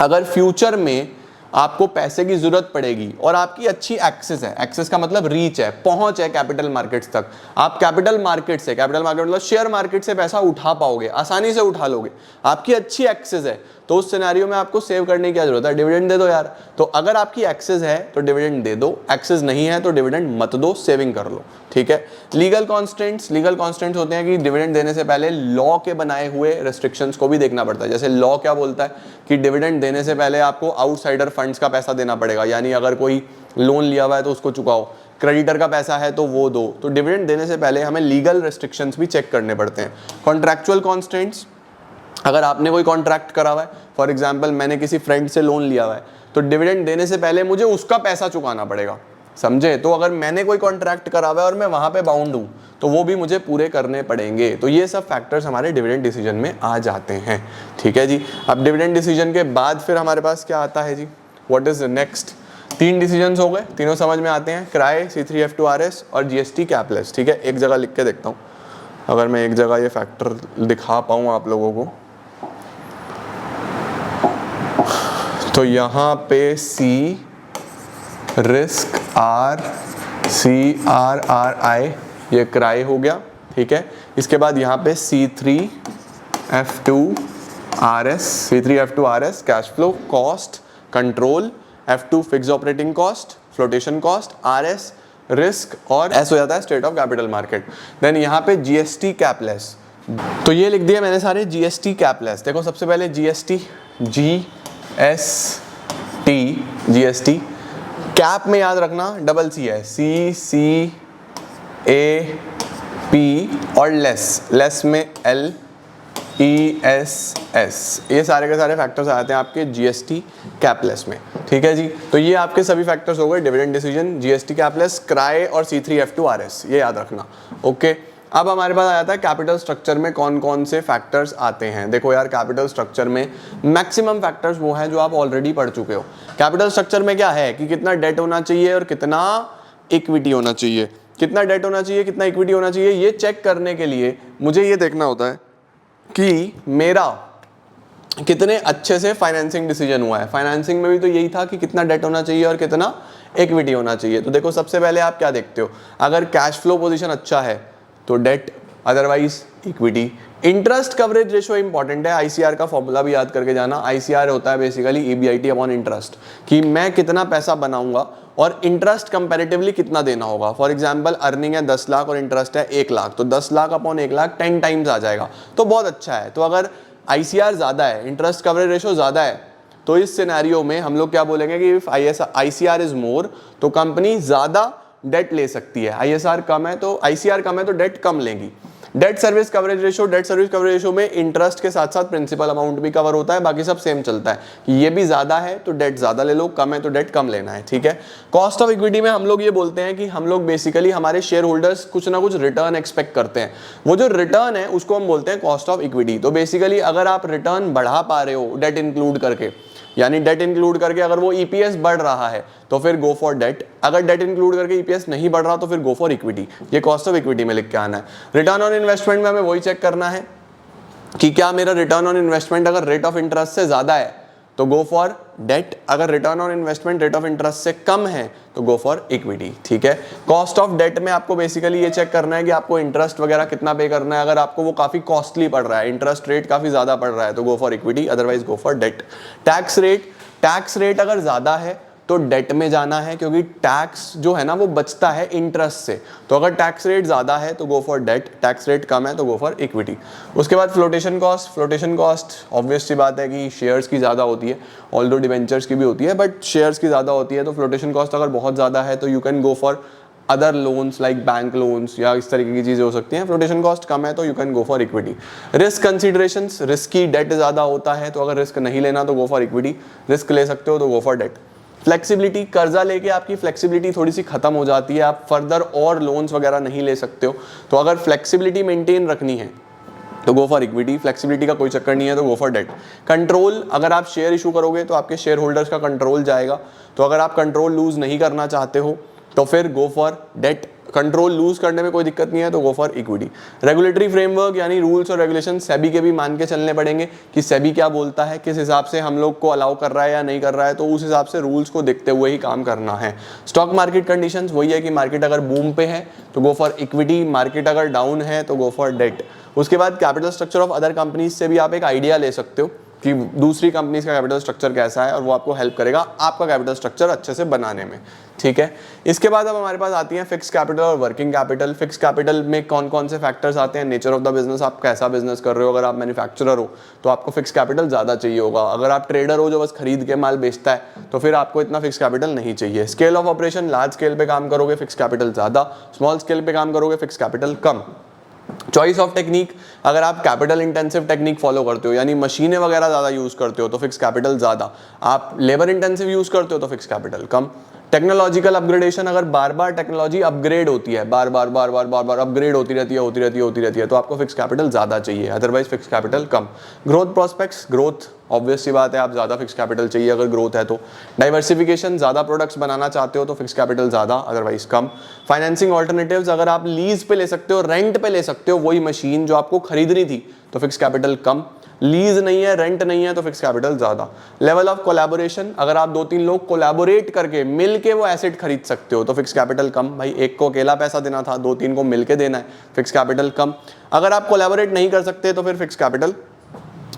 [SPEAKER 1] अगर फ्यूचर में आपको पैसे की जरूरत पड़ेगी और आपकी अच्छी एक्सेस है, एक्सेस का मतलब रीच है, पहुंच है कैपिटल मार्केट्स तक, आप कैपिटल मार्केट से, कैपिटल मार्केट मतलब शेयर मार्केट से पैसा उठा पाओगे, आसानी से उठा लोगे, आपकी अच्छी एक्सेस है, तो उस सिनेरियो में आपको सेव करने की क्या जरूरत है, डिविडेंड दे दो यार। तो अगर आपकी एक्सेस है तो डिविडेंड दे दो, एक्सेस नहीं है तो डिविडेंड मत दो, सेविंग कर लो, ठीक है। लीगल कॉन्स्टेंट्स, लीगल कॉन्स्टेंट्स होते हैं कि डिविडेंड देने से पहले लॉ के बनाए हुए रेस्ट्रिक्शंस को भी देखना पड़ता है। जैसे लॉ क्या बोलता है कि डिविडेंड देने से पहले आपको आउटसाइडर फंड्स का पैसा देना पड़ेगा, यानी अगर कोई लोन लिया हुआ है तो उसको चुकाओ, क्रेडिटर का पैसा है तो वो दो। तो डिविडेंड देने से पहले हमें लीगल रेस्ट्रिक्शंस भी चेक करने पड़ते हैं। कॉन्ट्रैक्चुअल कॉन्स्टेंट्स, अगर आपने कोई कॉन्ट्रैक्ट करा हुआ है, फॉर एग्जांपल मैंने किसी फ्रेंड से लोन लिया हुआ है, तो डिविडेंड देने से पहले मुझे उसका पैसा चुकाना पड़ेगा, समझे। तो अगर मैंने कोई कॉन्ट्रैक्ट करा हुआ है और मैं वहां पे बाउंड हूं तो वो भी मुझे पूरे करने पड़ेंगे। तो ये सब फैक्टर्स हमारे डिविडेंड डिसीजन में आ जाते हैं, ठीक है जी। अब डिविडेंड डिसीजन के बाद फिर हमारे पास क्या आता है जी, व्हाट इज नेक्स्ट। 3 डिसीजंस हो गए, तीनों समझ में आते हैं, क्राई, C3F2RS और जीएसटी कैपलेस, ठीक है। एक जगह लिख के देखता हूँ, अगर मैं एक जगह ये फैक्टर दिखा पाऊँ आप लोगों को, तो यहाँ पे C रिस्क, R CRRI, ये क्राई हो गया, ठीक है। इसके बाद यहाँ पे C3F2RS cash flow cost control, F2 fixed operating cost, flotation cost, RS risk और S हो जाता है state of capital market. Then यहाँ पे जीएसटी कैपलेस, तो ये लिख दिया मैंने सारे जीएसटी कैपलेस। देखो सबसे पहले जीएसटी, GST, जीएसटी कैप में याद रखना डबल सी है, CCAP और लेस में LESS, ये सारे के सारे फैक्टर्स आते हैं आपके GST कैपलेस में, ठीक है जी। तो ये आपके सभी फैक्टर्स हो गए, डिविडेंड डिसीजन, GST कैपलेस, क्राई और C3F2RS, ये याद रखना, ओके। अब हमारे पास आ जाता है कैपिटल स्ट्रक्चर में कौन कौन से फैक्टर्स आते हैं। देखो यार, कैपिटल स्ट्रक्चर में मैक्सिमम फैक्टर्स वो हैं जो आप ऑलरेडी पढ़ चुके हो। कैपिटल स्ट्रक्चर में क्या है कि कितना डेट होना चाहिए और कितना इक्विटी होना चाहिए, कितना डेट होना चाहिए, कितना इक्विटी होना चाहिए, ये चेक करने के लिए मुझे ये देखना होता है कि मेरा कितने अच्छे से फाइनेंसिंग डिसीजन हुआ है। फाइनेंसिंग में भी तो यही था कि कितना डेट होना चाहिए और कितना इक्विटी होना चाहिए। तो देखो सबसे पहले आप क्या देखते हो, अगर कैश फ्लो पोजीशन अच्छा है तो debt, otherwise equity. Interest coverage ratio important है, ICR का फॉर्मूला भी याद करके जाना। ICR होता है बेसिकली EBIT अपॉन इंटरेस्ट, कि मैं कितना पैसा बनाऊंगा और इंटरेस्ट कंपैरेटिवली कितना देना होगा। फॉर एग्जांपल अर्निंग है 10 लाख और इंटरेस्ट है 1 लाख, तो 10 लाख अपॉन 1 लाख 10 टाइम्स आ जाएगा, तो बहुत अच्छा है। तो अगर ICR ज़्यादा है, इंटरेस्ट कवरेज रेशियो ज़्यादा है, तो इस सिनेरियो में हम लोग क्या बोलेंगे कि इफ ICR इज मोर तो कंपनी ज़्यादा डेट ले सकती है। ICR कम है तो डेट कम लेंगी। डेट सर्विस कवरेज रेशियो में इंटरेस्ट के साथ साथ प्रिंसिपल अमाउंट भी कवर होता है, बाकी सब सेम चलता है कि ये भी ज्यादा है तो डेट ज्यादा ले लो, कम है तो डेट कम लेना है, ठीक है। कॉस्ट ऑफ इक्विटी में हम लोग ये बोलते हैं कि हम लोग बेसिकली हमारे शेयर होल्डर्स कुछ ना कुछ रिटर्न एक्सपेक्ट करते हैं, वो जो रिटर्न है उसको हम बोलते हैं कॉस्ट ऑफ इक्विटी। तो बेसिकली अगर आप रिटर्न बढ़ा पा रहे हो डेट इंक्लूड करके, यानी डेट इंक्लूड करके अगर वो EPS बढ़ रहा है तो फिर गो फॉर डेट, अगर डेट इंक्लूड करके EPS नहीं बढ़ रहा तो फिर गो फॉर इक्विटी। ये कॉस्ट ऑफ इक्विटी में लिख के आना है। रिटर्न ऑन इन्वेस्टमेंट में हमें वही चेक करना है कि क्या मेरा रिटर्न ऑन इन्वेस्टमेंट अगर रेट ऑफ इंटरेस्ट से ज्यादा है तो गो फॉर डेट, अगर return on investment rate of interest से कम है तो गो फॉर इक्विटी, ठीक है। कॉस्ट ऑफ डेट में आपको बेसिकली ये चेक करना है कि आपको इंटरेस्ट वगैरह कितना पे करना है। अगर आपको वो काफी कॉस्टली पड़ रहा है, इंटरेस्ट रेट काफी ज्यादा पड़ रहा है तो go for equity, otherwise go for debt. Tax rate अगर ज्यादा है तो डेट में जाना है, क्योंकि टैक्स जो है ना वो बचता है इंटरेस्ट से। तो अगर टैक्स रेट ज्यादा है तो go for debt, tax rate कम है तो गो फॉर इक्विटी। उसके बाद फ्लोटेशन कॉस्ट ऑब्वियस सी बात है कि शेयर्स की ज्यादा होती है, ऑल्दो डिवेंचर्स की भी होती है बट शेयर्स की ज्यादा होती है। तो फ्लोटेशन कॉस्ट अगर बहुत ज्यादा है तो you can go for other loans like bank loans या इस तरीके की चीजें हो सकती हैं। फ्लोटेशन कॉस्ट कम है तो you can go for equity. Risk considerations, risky debt ज्यादा होता है तो अगर रिस्क नहीं लेना तो गो फॉर इक्विटी, रिस्क ले सकते हो तो गो फॉर डेट। फ्लेक्सिबिलिटी, कर्जा लेके आपकी फ्लेक्सिबिलिटी थोड़ी सी खत्म हो जाती है, आप फर्दर और लोन्स वगैरह नहीं ले सकते हो, तो अगर फ्लेक्सिबिलिटी मेंटेन रखनी है तो गो फॉर इक्विटी, फ्लेक्सिबिलिटी का कोई चक्कर नहीं है तो गो फॉर डेट। कंट्रोल, अगर आप शेयर इशू करोगे तो आपके शेयर होल्डर्स का कंट्रोल जाएगा, तो अगर आप कंट्रोल लूज नहीं करना चाहते हो तो फिर go for debt. Control lose करने में कोई दिक्कत नहीं है तो go for equity. Regulatory framework यानी रूल्स और रेगुलेशन सेबी के भी मान के चलने पड़ेंगे कि सेबी क्या बोलता है, किस हिसाब से हम लोग को अलाउ कर रहा है या नहीं कर रहा है, तो उस हिसाब से रूल्स को देखते हुए ही काम करना है। स्टॉक मार्केट कंडीशंस वही है कि मार्केट अगर बूम पे है तो गो फॉर इक्विटी, मार्केट अगर डाउन है तो गो फॉर डेट। उसके बाद capital structure of other companies से भी आप एक आइडिया ले सकते हो कि दूसरी कंपनीज का कैपिटल स्ट्रक्चर कैसा है और वो आपको हेल्प करेगा आपका कैपिटल स्ट्रक्चर अच्छे से बनाने में, ठीक है। इसके बाद अब हमारे पास आती है फिक्स कैपिटल और वर्किंग कैपिटल। फिक्स कैपिटल में कौन कौन से फैक्टर्स आते हैं, नेचर ऑफ द बिजनेस, आप कैसा बिजनेस कर रहे हो। अगर आप मैन्युफैक्चरर हो तो आपको फिक्स कैपिटल ज़्यादा चाहिए होगा, अगर आप ट्रेडर हो जो बस खरीद के माल बेचता है तो फिर आपको इतना फिक्स कैपिटल नहीं चाहिए। Scale of operation, large scale पे काम करोगे फिक्स कैपिटल ज़्यादा, स्मॉल स्केल पे काम करोगे fix capital come. Choice of technique, अगर आप कैपिटल इंटेंसिव टेक्निक फॉलो करते हो यानी मशीनें वगैरह ज़्यादा यूज़ करते हो तो फिक्स कैपिटल ज़्यादा, आप लेबर इंटेंसिव यूज़ करते हो तो फिक्स कैपिटल कम। टेक्नोलॉजिकल अपग्रेडेशन, अगर बार बार टेक्नोलॉजी अपग्रेड होती है, बार बार अपग्रेड होती रहती है तो आपको फिक्स कैपिटल ज़्यादा चाहिए, अदरवाइज फिक्स कैपिटल कम। ग्रोथ प्रोस्पेक्ट्स, ग्रोथ ऑब्वियस सी बात है आप ज़्यादा फिक्स कैपिटल चाहिए अगर ग्रोथ है तो। डाइवर्सिफिकेशन, ज़्यादा प्रोडक्ट्स बनाना चाहते हो तो फिक्स कैपिटल ज़्यादा, अदरवाइज कम। फाइनेंसिंग ऑल्टरनेटिव्स, अगर आप लीज पे ले सकते हो, रेंट पे ले सकते हो वही मशीन जो आपको खरीदनी थी तो फिक्स कैपिटल कम। लीज नहीं है, रेंट नहीं है तो फिक्स कैपिटल ज़्यादा। लेवल ऑफ कोलैबोरेशन, अगर आप 2-3 लोग कोलैबोरेट करके मिल के वो एसेट खरीद सकते हो तो फिक्स कैपिटल कम। भाई एक को अकेला पैसा देना था, 2-3 को मिल के देना है, फिक्स कैपिटल कम। अगर आप कोलैबोरेट नहीं कर सकते तो फिर फिक्स कैपिटल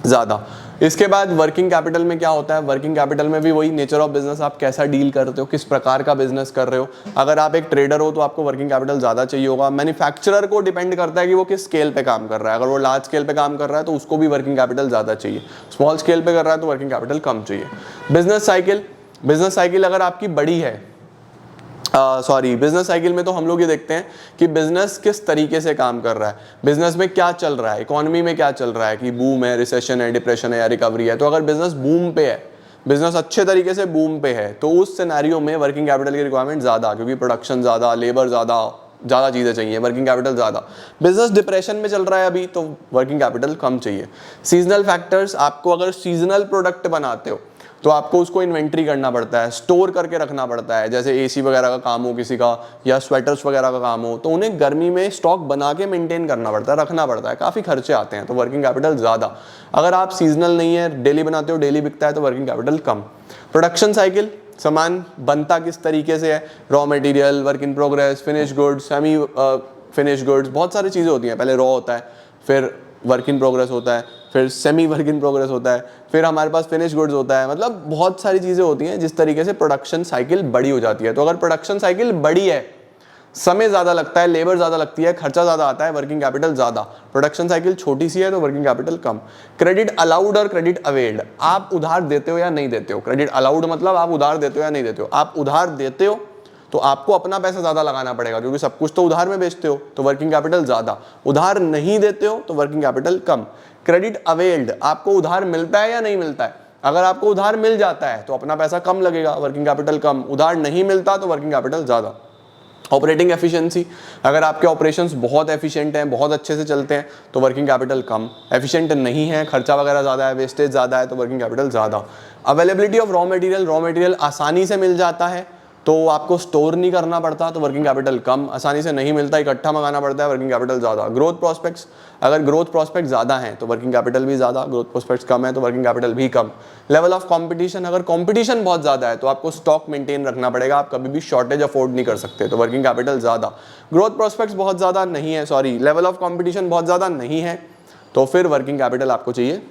[SPEAKER 1] ज़्यादा। इसके बाद वर्किंग कैपिटल में क्या होता है, वर्किंग कैपिटल में भी वही नेचर ऑफ बिजनेस, आप कैसा डील करते हो, किस प्रकार का बिजनेस कर रहे हो। अगर आप एक ट्रेडर हो तो आपको वर्किंग कैपिटल ज़्यादा चाहिए होगा। मैन्युफैक्चरर को डिपेंड करता है कि वो किस स्केल पे काम कर रहा है, अगर वो लार्ज स्केल पे काम कर रहा है तो उसको भी वर्किंग कैपिटल ज़्यादा चाहिए, स्मॉल स्केल पे कर रहा है तो वर्किंग कैपिटल कम चाहिए। बिजनेस साइकिल अगर आपकी बड़ी है सॉरी बिजनेस साइकिल में तो हम लोग ये देखते हैं कि बिजनेस किस तरीके से काम कर रहा है, बिजनेस में क्या चल रहा है, इकोनॉमी में क्या चल रहा है, कि बूम है, रिसेशन है, डिप्रेशन है या रिकवरी है। तो अगर बिजनेस बूम पे है, बिजनेस अच्छे तरीके से बूम पे है, तो उस सिनेरियो में वर्किंग कैपिटल की रिक्वायरमेंट ज़्यादा, क्योंकि प्रोडक्शन ज़्यादा, लेबर ज़्यादा चीज़ें चाहिए, वर्किंग कैपिटल ज़्यादा। बिजनेस डिप्रेशन में चल रहा है अभी, तो वर्किंग कैपिटल कम चाहिए। सीजनल फैक्टर्स, आपको अगर सीजनल प्रोडक्ट बनाते हो तो आपको उसको इन्वेंट्री करना पड़ता है, स्टोर करके रखना पड़ता है। जैसे एसी वगैरह का काम हो किसी का, या स्वेटर्स वगैरह का काम हो, तो उन्हें गर्मी में स्टॉक बना के मेंटेन करना पड़ता है, रखना पड़ता है, काफ़ी खर्चे आते हैं, तो वर्किंग कैपिटल ज़्यादा। अगर आप सीजनल नहीं है, डेली बनाते हो, डेली बिकता है, तो वर्किंग कैपिटल कम। प्रोडक्शन साइकिल, सामान बनता किस तरीके से है, raw material, work in progress, finish goods, semi finish goods, बहुत सारी चीज़ें होती हैं। पहले रॉ होता है, फिर वर्क इन प्रोग्रेस होता है, फिर सेमी वर्क इन प्रोग्रेस होता है, फिर हमारे पास फिनिश गुड्स होता है। मतलब बहुत सारी चीज़ें होती हैं जिस तरीके से प्रोडक्शन साइकिल बड़ी हो जाती है। तो अगर प्रोडक्शन साइकिल बड़ी है, समय ज़्यादा लगता है, लेबर ज़्यादा लगती है, खर्चा ज़्यादा आता है, वर्किंग कैपिटल ज़्यादा। प्रोडक्शन साइकिल छोटी सी है तो वर्किंग कैपिटल कम। क्रेडिट अलाउड और क्रेडिट अवेल्ड, आप उधार देते हो या नहीं देते हो। क्रेडिट अलाउड मतलब आप उधार देते हो या नहीं देते हो। आप उधार देते हो तो आपको अपना पैसा ज़्यादा लगाना पड़ेगा, क्योंकि सब कुछ तो उधार में बेचते हो, तो वर्किंग कैपिटल ज़्यादा। उधार नहीं देते हो तो वर्किंग कैपिटल कम। क्रेडिट अवेल्ड, आपको उधार मिलता है या नहीं मिलता है। अगर आपको उधार मिल जाता है तो अपना पैसा कम लगेगा, वर्किंग कैपिटल कम। उधार नहीं मिलता तो वर्किंग कैपिटल ज़्यादा। ऑपरेटिंग एफिशिएंसी, अगर आपके ऑपरेशंस बहुत एफिशिएंट हैं, बहुत अच्छे से चलते हैं, तो वर्किंग कैपिटल कम। एफिशिएंट नहीं है, खर्चा वगैरह ज़्यादा है, वेस्टेज ज़्यादा है, तो वर्किंग कैपिटल ज़्यादा। अवेलेबिलिटी ऑफ रॉ मटेरियल आसानी से मिल जाता है तो आपको स्टोर नहीं करना पड़ता, तो वर्किंग कैपिटल कम। आसानी से नहीं मिलता, इकट्ठा मंगाना पड़ता है, वर्किंग कैपिटल ज़्यादा। ग्रोथ प्रोस्पेक्ट्स, अगर ग्रोथ प्रोस्पेक्ट ज़्यादा हैं तो वर्किंग कैपिटल भी ज़्यादा, ग्रोथ प्रोस्पेक्ट्स कम है तो वर्किंग कैपिटल भी कम। लेवल ऑफ कंपटीशन, अगर कंपटीशन बहुत ज़्यादा है तो आपको स्टॉक मेंटेन रखना पड़ेगा, आप कभी भी शॉर्टेज अफोर्ड नहीं कर सकते, तो वर्किंग कैपिटल ज़्यादा। ग्रोथ प्रोस्पेक्ट्स बहुत ज़्यादा नहीं है, सॉरी लेवल ऑफ कंपटीशन बहुत ज़्यादा नहीं है, तो फिर वर्किंग कैपिटल आपको चाहिए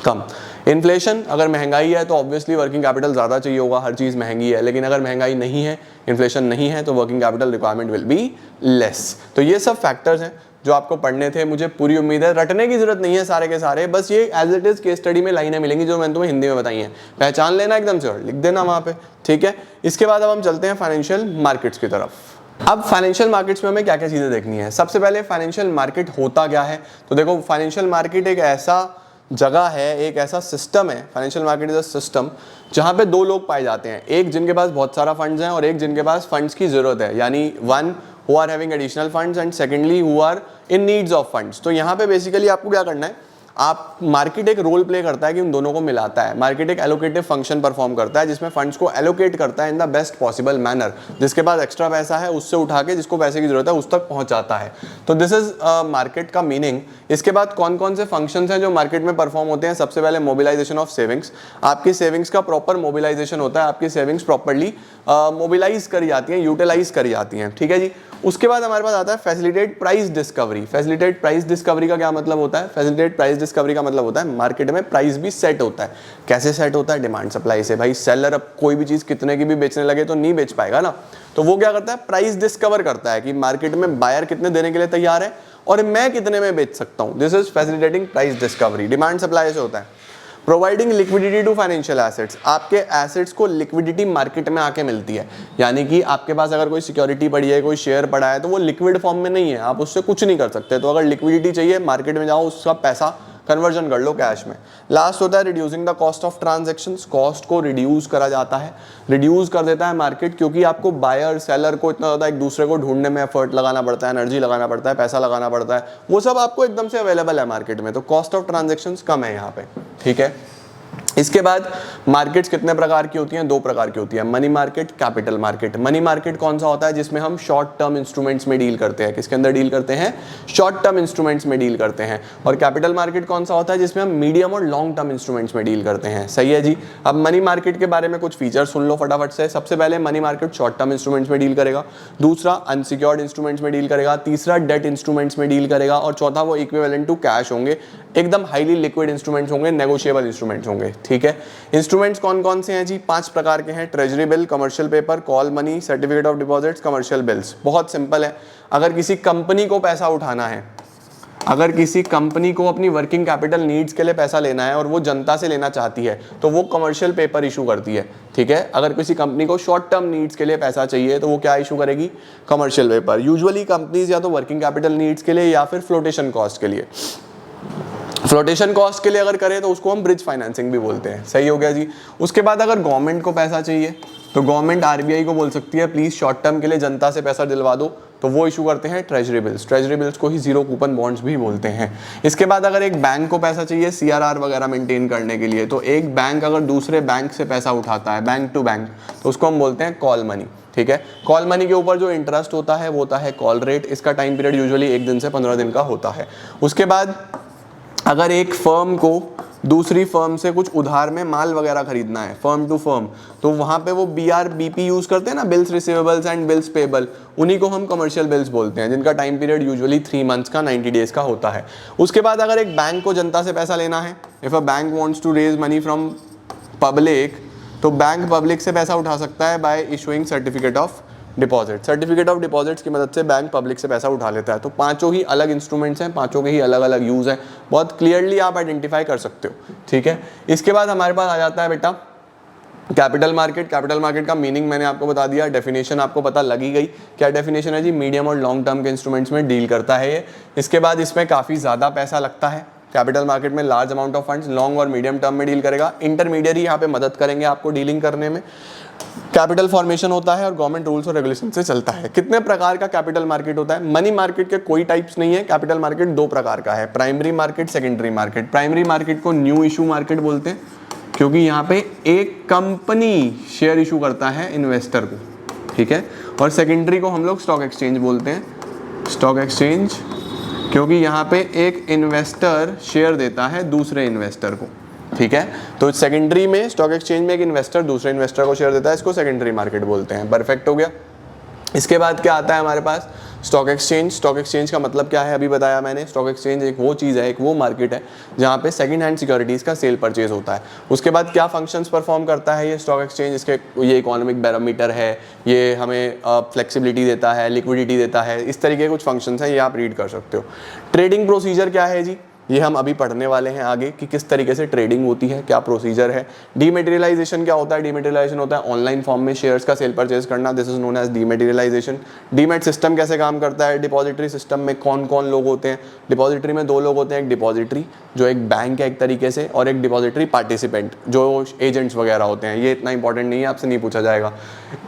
[SPEAKER 1] कम। इन्फ्लेशन, अगर महंगाई है तो ऑब्वियसली वर्किंग कैपिटल ज़्यादा चाहिए होगा, हर चीज़ महंगी है। लेकिन अगर महंगाई नहीं है, इन्फ्लेशन नहीं है, तो working capital requirement will be less. तो ये सब फैक्टर्स हैं जो आपको पढ़ने थे। मुझे पूरी उम्मीद है रटने की जरूरत नहीं है सारे के सारे, बस ये as it is case study में लाइनें मिलेंगी जो मैंने तुम्हें हिंदी में बताई हैं, पहचान लेना एकदम से और लिख देना वहाँ पे, ठीक है। इसके बाद अब हम चलते हैं फाइनेंशियल मार्केट्स की तरफ। अब फाइनेंशियल मार्केट्स में हमें क्या क्या चीज़ें देखनी है। सबसे पहले फाइनेंशियल मार्केट होता क्या है, तो देखो फाइनेंशियल मार्केट एक ऐसा जगह है, एक ऐसा सिस्टम है, financial market is a system जहाँ पे दो लोग पाए जाते हैं, एक जिनके पास बहुत सारा फंड्स हैं और एक जिनके पास फंड्स की जरूरत है, यानी one who are having additional funds and secondly who are in needs of funds. तो यहाँ पे बेसिकली आपको क्या करना है, आप मार्केट एक रोल प्ले करता है कि उन दोनों को मिलाता है। मार्केट एक एलोकेटिव फंक्शन परफॉर्म करता है जिसमें फंड्स को एलोकेट करता है in the best possible manner. जिसके पास एक्स्ट्रा पैसा है उससे उठा के जिसको पैसे की जरूरत है उस तक पहुंचाता है। तो दिस इज मार्केट का मीनिंग। इसके बाद कौन कौन से फंक्शंस हैं जो मार्केट में परफॉर्म होते हैं। सबसे पहले मोबिलाइजेशन ऑफ सेविंग्स, आपकी सेविंग्स का प्रॉपर मोबिलाइजेशन होता है, आपकी सेविंग्स प्रॉपरली मोबिलाइज करी जाती हैं, यूटिलाइज करी जाती हैं, ठीक है जी। उसके बाद हमारे पास आता है facilitate price discovery. Facilitate price discovery का क्या मतलब होता है, फैसिलिटेट प्राइस डिस्कवरी का मतलब होता है मार्केट में प्राइस भी सेट होता है। कैसे सेट होता है, डिमांड सप्लाई से। भाई सेलर अब कोई भी चीज़ कितने की भी बेचने लगे तो नहीं बेच पाएगा ना, तो वो क्या करता है, प्राइस डिस्कवर करता है कि मार्केट में बायर कितने देने के लिए तैयार है और मैं कितने में बेच सकता हूँ। This is facilitating price discovery. Demand supply से होता है। Providing liquidity to financial assets, आपके एसेट्स को लिक्विडिटी मार्केट में आके मिलती है, यानी कि आपके पास अगर कोई सिक्योरिटी पड़ी है, कोई शेयर पड़ा है, तो वो लिक्विड फॉर्म में नहीं है, आप उससे कुछ नहीं कर सकते। तो अगर लिक्विडिटी चाहिए मार्केट में जाओ, उसका पैसा कन्वर्जन कर लो कैश में। लास्ट होता है reducing the cost of transactions, cost को रिड्यूस करा जाता है, रिड्यूस कर देता है मार्केट, क्योंकि आपको बायर सेलर को इतना ज़्यादा एक दूसरे को ढूंढने में एफर्ट लगाना पड़ता है, एनर्जी लगाना पड़ता है, पैसा लगाना पड़ता है, वो सब आपको एकदम से अवेलेबल है मार्केट में। तो कॉस्ट ऑफ ट्रांजैक्शंस कम है यहाँ पे, ठीक है। इसके बाद मार्केट्स कितने प्रकार की होती हैं, दो प्रकार की होती है, money market, capital market. Money market कौन सा होता है, जिसमें हम शॉर्ट टर्म इंस्ट्रूमेंट्स में डील करते हैं। किसके अंदर डील करते हैं, शॉर्ट टर्म इंस्ट्रूमेंट्स में डील करते हैं। और कैपिटल मार्केट कौन सा होता है, जिसमें हम मीडियम और लॉन्ग टर्म इंस्ट्रूमेंट्स में डील करते हैं। सही है जी। अब मनी मार्केट के बारे में कुछ फीचर सुन लो फटाफट से। सबसे पहले money market short term instruments में डील करेगा, दूसरा अनसिक्योर्ड इंस्ट्रूमेंट्स में डील करेगा, तीसरा डेट इंस्ट्रूमेंट्स में डील करेगा, और चौथा वो इक्विवेलेंट टू कैश होंगे, एकदम हाईली लिक्विड इंस्ट्रूमेंट्स होंगे, नेगोशिएबल इंस्ट्रूमेंट्स होंगे, ठीक है। इंस्ट्रूमेंट्स कौन कौन से हैं जी, 5 प्रकार के हैं। Treasury bill, commercial paper, call money, certificate of deposits, commercial bills. बहुत सिंपल है, अगर किसी कंपनी को पैसा उठाना है, अगर किसी कंपनी को अपनी वर्किंग कैपिटल नीड्स के लिए पैसा लेना है और वो जनता से लेना चाहती है तो वो कमर्शियल पेपर इशू करती है, ठीक है। अगर किसी कंपनी को शॉर्ट टर्म नीड्स के लिए पैसा चाहिए तो वो क्या इशू करेगी, कमर्शियल पेपर। यूजुअली कंपनीज या तो वर्किंग कैपिटल नीड्स के लिए या फिर फ्लोटेशन कॉस्ट के लिए। फ्लोटेशन कॉस्ट के लिए अगर करें तो उसको हम ब्रिज फाइनेंसिंग भी बोलते हैं, सही हो गया जी। उसके बाद अगर गवर्नमेंट को पैसा चाहिए तो गवर्नमेंट आरबीआई को बोल सकती है प्लीज शॉर्ट टर्म के लिए जनता से पैसा दिलवा दो, तो वो इशू करते हैं ट्रेजरी बिल्स। ट्रेजरी बिल्स को ही जीरो कूपन बॉन्ड्स भी बोलते हैं। इसके बाद अगर एक बैंक को पैसा चाहिए सीआरआर वगैरह मेंटेन करने के लिए, तो एक बैंक अगर दूसरे बैंक से पैसा उठाता है बैंक टू बैंक, तो उसको हम बोलते हैं कॉल मनी, ठीक है। कॉल मनी के ऊपर जो इंटरेस्ट होता है वो होता है कॉल रेट। इसका टाइम पीरियड यूजुअली 1 दिन से 15 दिन का होता है। उसके बाद अगर एक फर्म को दूसरी फर्म से कुछ उधार में माल वगैरह खरीदना है, फर्म टू फर्म, तो वहाँ पे वो BRBP यूज़ करते हैं ना, bills receivables and bills payable, उन्हीं को हम कमर्शियल बिल्स बोलते हैं, जिनका टाइम पीरियड यूजुअली 3 मंथ्स का 90 डेज का होता है। उसके बाद अगर एक बैंक को जनता से पैसा लेना है, if a bank wants to raise money from public, तो बैंक पब्लिक से पैसा उठा सकता है by issuing certificate of deposit. Certificate of deposits की मदद से बैंक पब्लिक से पैसा उठा लेता है। तो पांचों ही अलग इंस्ट्रूमेंट्स हैं, पांचों के ही अलग अलग यूज़ हैं, बहुत क्लियरली आप आइडेंटिफाई कर सकते हो, ठीक है। इसके बाद हमारे पास आ जाता है बेटा कैपिटल मार्केट। कैपिटल मार्केट का मीनिंग मैंने आपको बता दिया, डेफिनेशन आपको पता लगी गई। क्या डेफिनेशन है जी, मीडियम और लॉन्ग टर्म के इंस्ट्रूमेंट्स में डील करता है ये। इसके बाद इसमें काफ़ी ज़्यादा पैसा लगता है, कैपिटल मार्केट में large amount of funds long और मीडियम टर्म में डील करेगा। इंटरमीडियरी यहाँ पे मदद करेंगे आपको डीलिंग करने में। कैपिटल फॉर्मेशन होता है और गवर्नमेंट रूल्स और रेगुलेशन से चलता है। कितने प्रकार का कैपिटल मार्केट होता है? मनी मार्केट के कोई टाइप्स नहीं है, कैपिटल मार्केट 2 प्रकार का है, primary market, secondary market. Primary market को न्यू इशू मार्केट बोलते हैं क्योंकि यहाँ पे एक कंपनी शेयर इशू करता है इन्वेस्टर को, ठीक है। और सेकेंडरी को हम लोग स्टॉक एक्सचेंज बोलते हैं, स्टॉक एक्सचेंज, क्योंकि यहाँ पे एक इन्वेस्टर शेयर देता है दूसरे इन्वेस्टर को, ठीक है। तो सेकेंडरी में स्टॉक एक्सचेंज में एक इन्वेस्टर दूसरे इन्वेस्टर को शेयर देता है, इसको सेकेंडरी मार्केट बोलते हैं। परफेक्ट हो गया। इसके बाद क्या आता है हमारे पास? Stock exchange. स्टॉक एक्सचेंज का मतलब क्या है अभी बताया मैंने। स्टॉक एक्सचेंज एक वो चीज़ है, एक वो मार्केट है जहाँ पे सेकंड हैंड सिक्योरिटीज़ का सेल परचेज होता है। उसके बाद क्या फंक्शंस परफॉर्म करता है ये स्टॉक एक्सचेंज? इसके ये इकोनॉमिक बैरोमीटर है, ये हमें फ्लेक्सिबिलिटी देता है, लिक्विडिटी देता है, इस तरीके के कुछ फंक्शंस हैं, ये आप रीड कर सकते हो। ट्रेडिंग प्रोसीजर क्या है जी, ये हम अभी पढ़ने वाले हैं आगे कि किस तरीके से ट्रेडिंग होती है, क्या प्रोसीजर है। डीमेटेरियलाइजेशन क्या होता है? डीमेटेरियलाइजेशन होता है ऑनलाइन फॉर्म में शेयर्स का सेल परचेज करना, this is known as dematerialisation. Demat system कैसे काम करता है? डिपॉजिटरी सिस्टम में कौन कौन लोग होते हैं? डिपॉजिटरी में 2 लोग होते हैं, एक डिपॉजिटरी जो एक बैंक है एक तरीके से, और एक डिपॉजिटरी पार्टिसिपेंट जो एजेंट्स वगैरह होते हैं। ये इतना इंपॉर्टेंट नहीं है, आपसे नहीं पूछा जाएगा।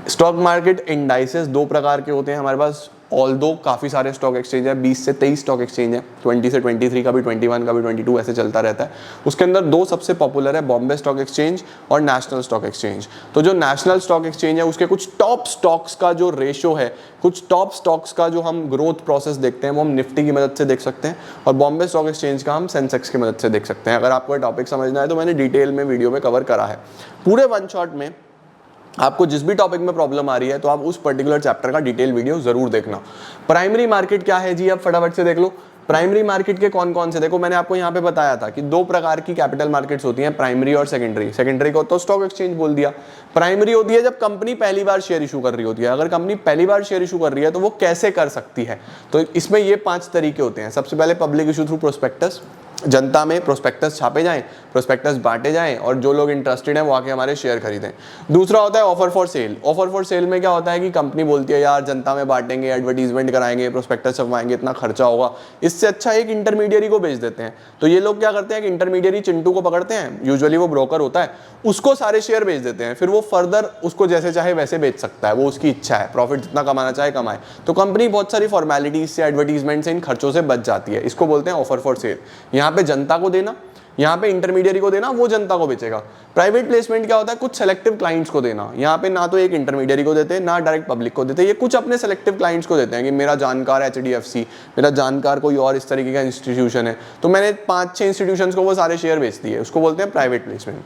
[SPEAKER 1] स्टॉक मार्केट इंडाइसेस 2 प्रकार के होते हैं हमारे पास, ऑल्दो काफ़ी सारे स्टॉक एक्सचेंज है, 20 से 23 स्टॉक एक्सचेंज है, 20 से 23 का भी 21 का भी 22 ऐसे चलता रहता है। उसके अंदर 2 सबसे पॉपुलर है, बॉम्बे स्टॉक एक्सचेंज और नेशनल स्टॉक एक्सचेंज। तो जो नेशनल स्टॉक एक्सचेंज है उसके कुछ टॉप स्टॉक्स का जो रेशो है, कुछ टॉप स्टॉक्स का जो हम ग्रोथ प्रोसेस देखते हैं वो हम निफ्टी की मदद से देख सकते हैं, और बॉम्बे स्टॉक एक्सचेंज का हम सेंसेक्स की मदद से देख सकते हैं। अगर आपको ये टॉपिक समझना है तो मैंने डिटेल में वीडियो में कवर करा है। पूरे वन शॉट में आपको जिस भी टॉपिक में प्रॉब्लम आ रही है तो आप उस पर्टिकुलर चैप्टर का डिटेल वीडियो जरूर देखना। प्राइमरी मार्केट क्या है जी, अब फटाफट से देख लो। प्राइमरी मार्केट के कौन कौन से, देखो मैंने आपको यहाँ पे बताया था कि 2 प्रकार की कैपिटल मार्केट्स होती हैं, प्राइमरी और सेकेंडरी। सेकेंडरी को तो स्टॉक एक्सचेंज बोल दिया। प्राइमरी होती है जब कंपनी पहली बार शेयर इशू कर रही होती है। अगर कंपनी पहली बार शेयर इशू कर रही है तो वो कैसे कर सकती है, तो इसमें ये 5 तरीके होते हैं। सबसे पहले पब्लिक इशू थ्रू प्रोस्पेक्टस, जनता में प्रोस्पेक्टस छापे जाएं, प्रोस्पेक्टस बांटे जाएं और जो लोग इंटरेस्टेड हैं वो आके हमारे शेयर खरीदें। दूसरा होता है offer for sale. Offer for sale में क्या होता है कि कंपनी बोलती है यार जनता में बांटेंगे, एडवर्टीजमेंट कराएंगे, प्रोस्पेक्टस छपवाएंगे, इतना खर्चा होगा, इससे अच्छा एक इंटरमीडियरी को बेच देते हैं। तो ये लोग क्या करते हैं कि इंटरमीडियरी चिंटू को पकड़ते हैं, यूजुअली वो ब्रोकर होता है, उसको सारे शेयर बेच देते हैं, फिर वो फर्दर उसको जैसे चाहे वैसे बेच सकता है, वो उसकी इच्छा है, प्रॉफिट जितना कमाना चाहे कमाए। तो कंपनी बहुत सारी फॉर्मेलिटीज से, एडवर्टीजमेंट से, इन खर्चों से बच जाती है। इसको बोलते हैं ऑफर फॉर सेल। यहाँ पे जनता को देना, यहाँ पे इंटरमीडियरी को देना, वो जनता को बेचेगा। प्राइवेट प्लेसमेंट क्या होता है? कुछ सेलेक्टिव क्लाइंट्स को देना। यहाँ पे ना तो एक इंटरमीडियरी को देते हैं ना डायरेक्ट पब्लिक को देते हैं, ये कुछ अपने सेलेक्टिव क्लाइंट्स को देते हैं कि मेरा जानकार HDFC, मेरा जानकार कोई और इस तरीके का इंस्टीट्यूशन है, तो मैंने 5-6 इंस्टीट्यूशंस को वो सारे शेयर बेच दिए, उसको बोलते हैं प्राइवेट प्लेसमेंट।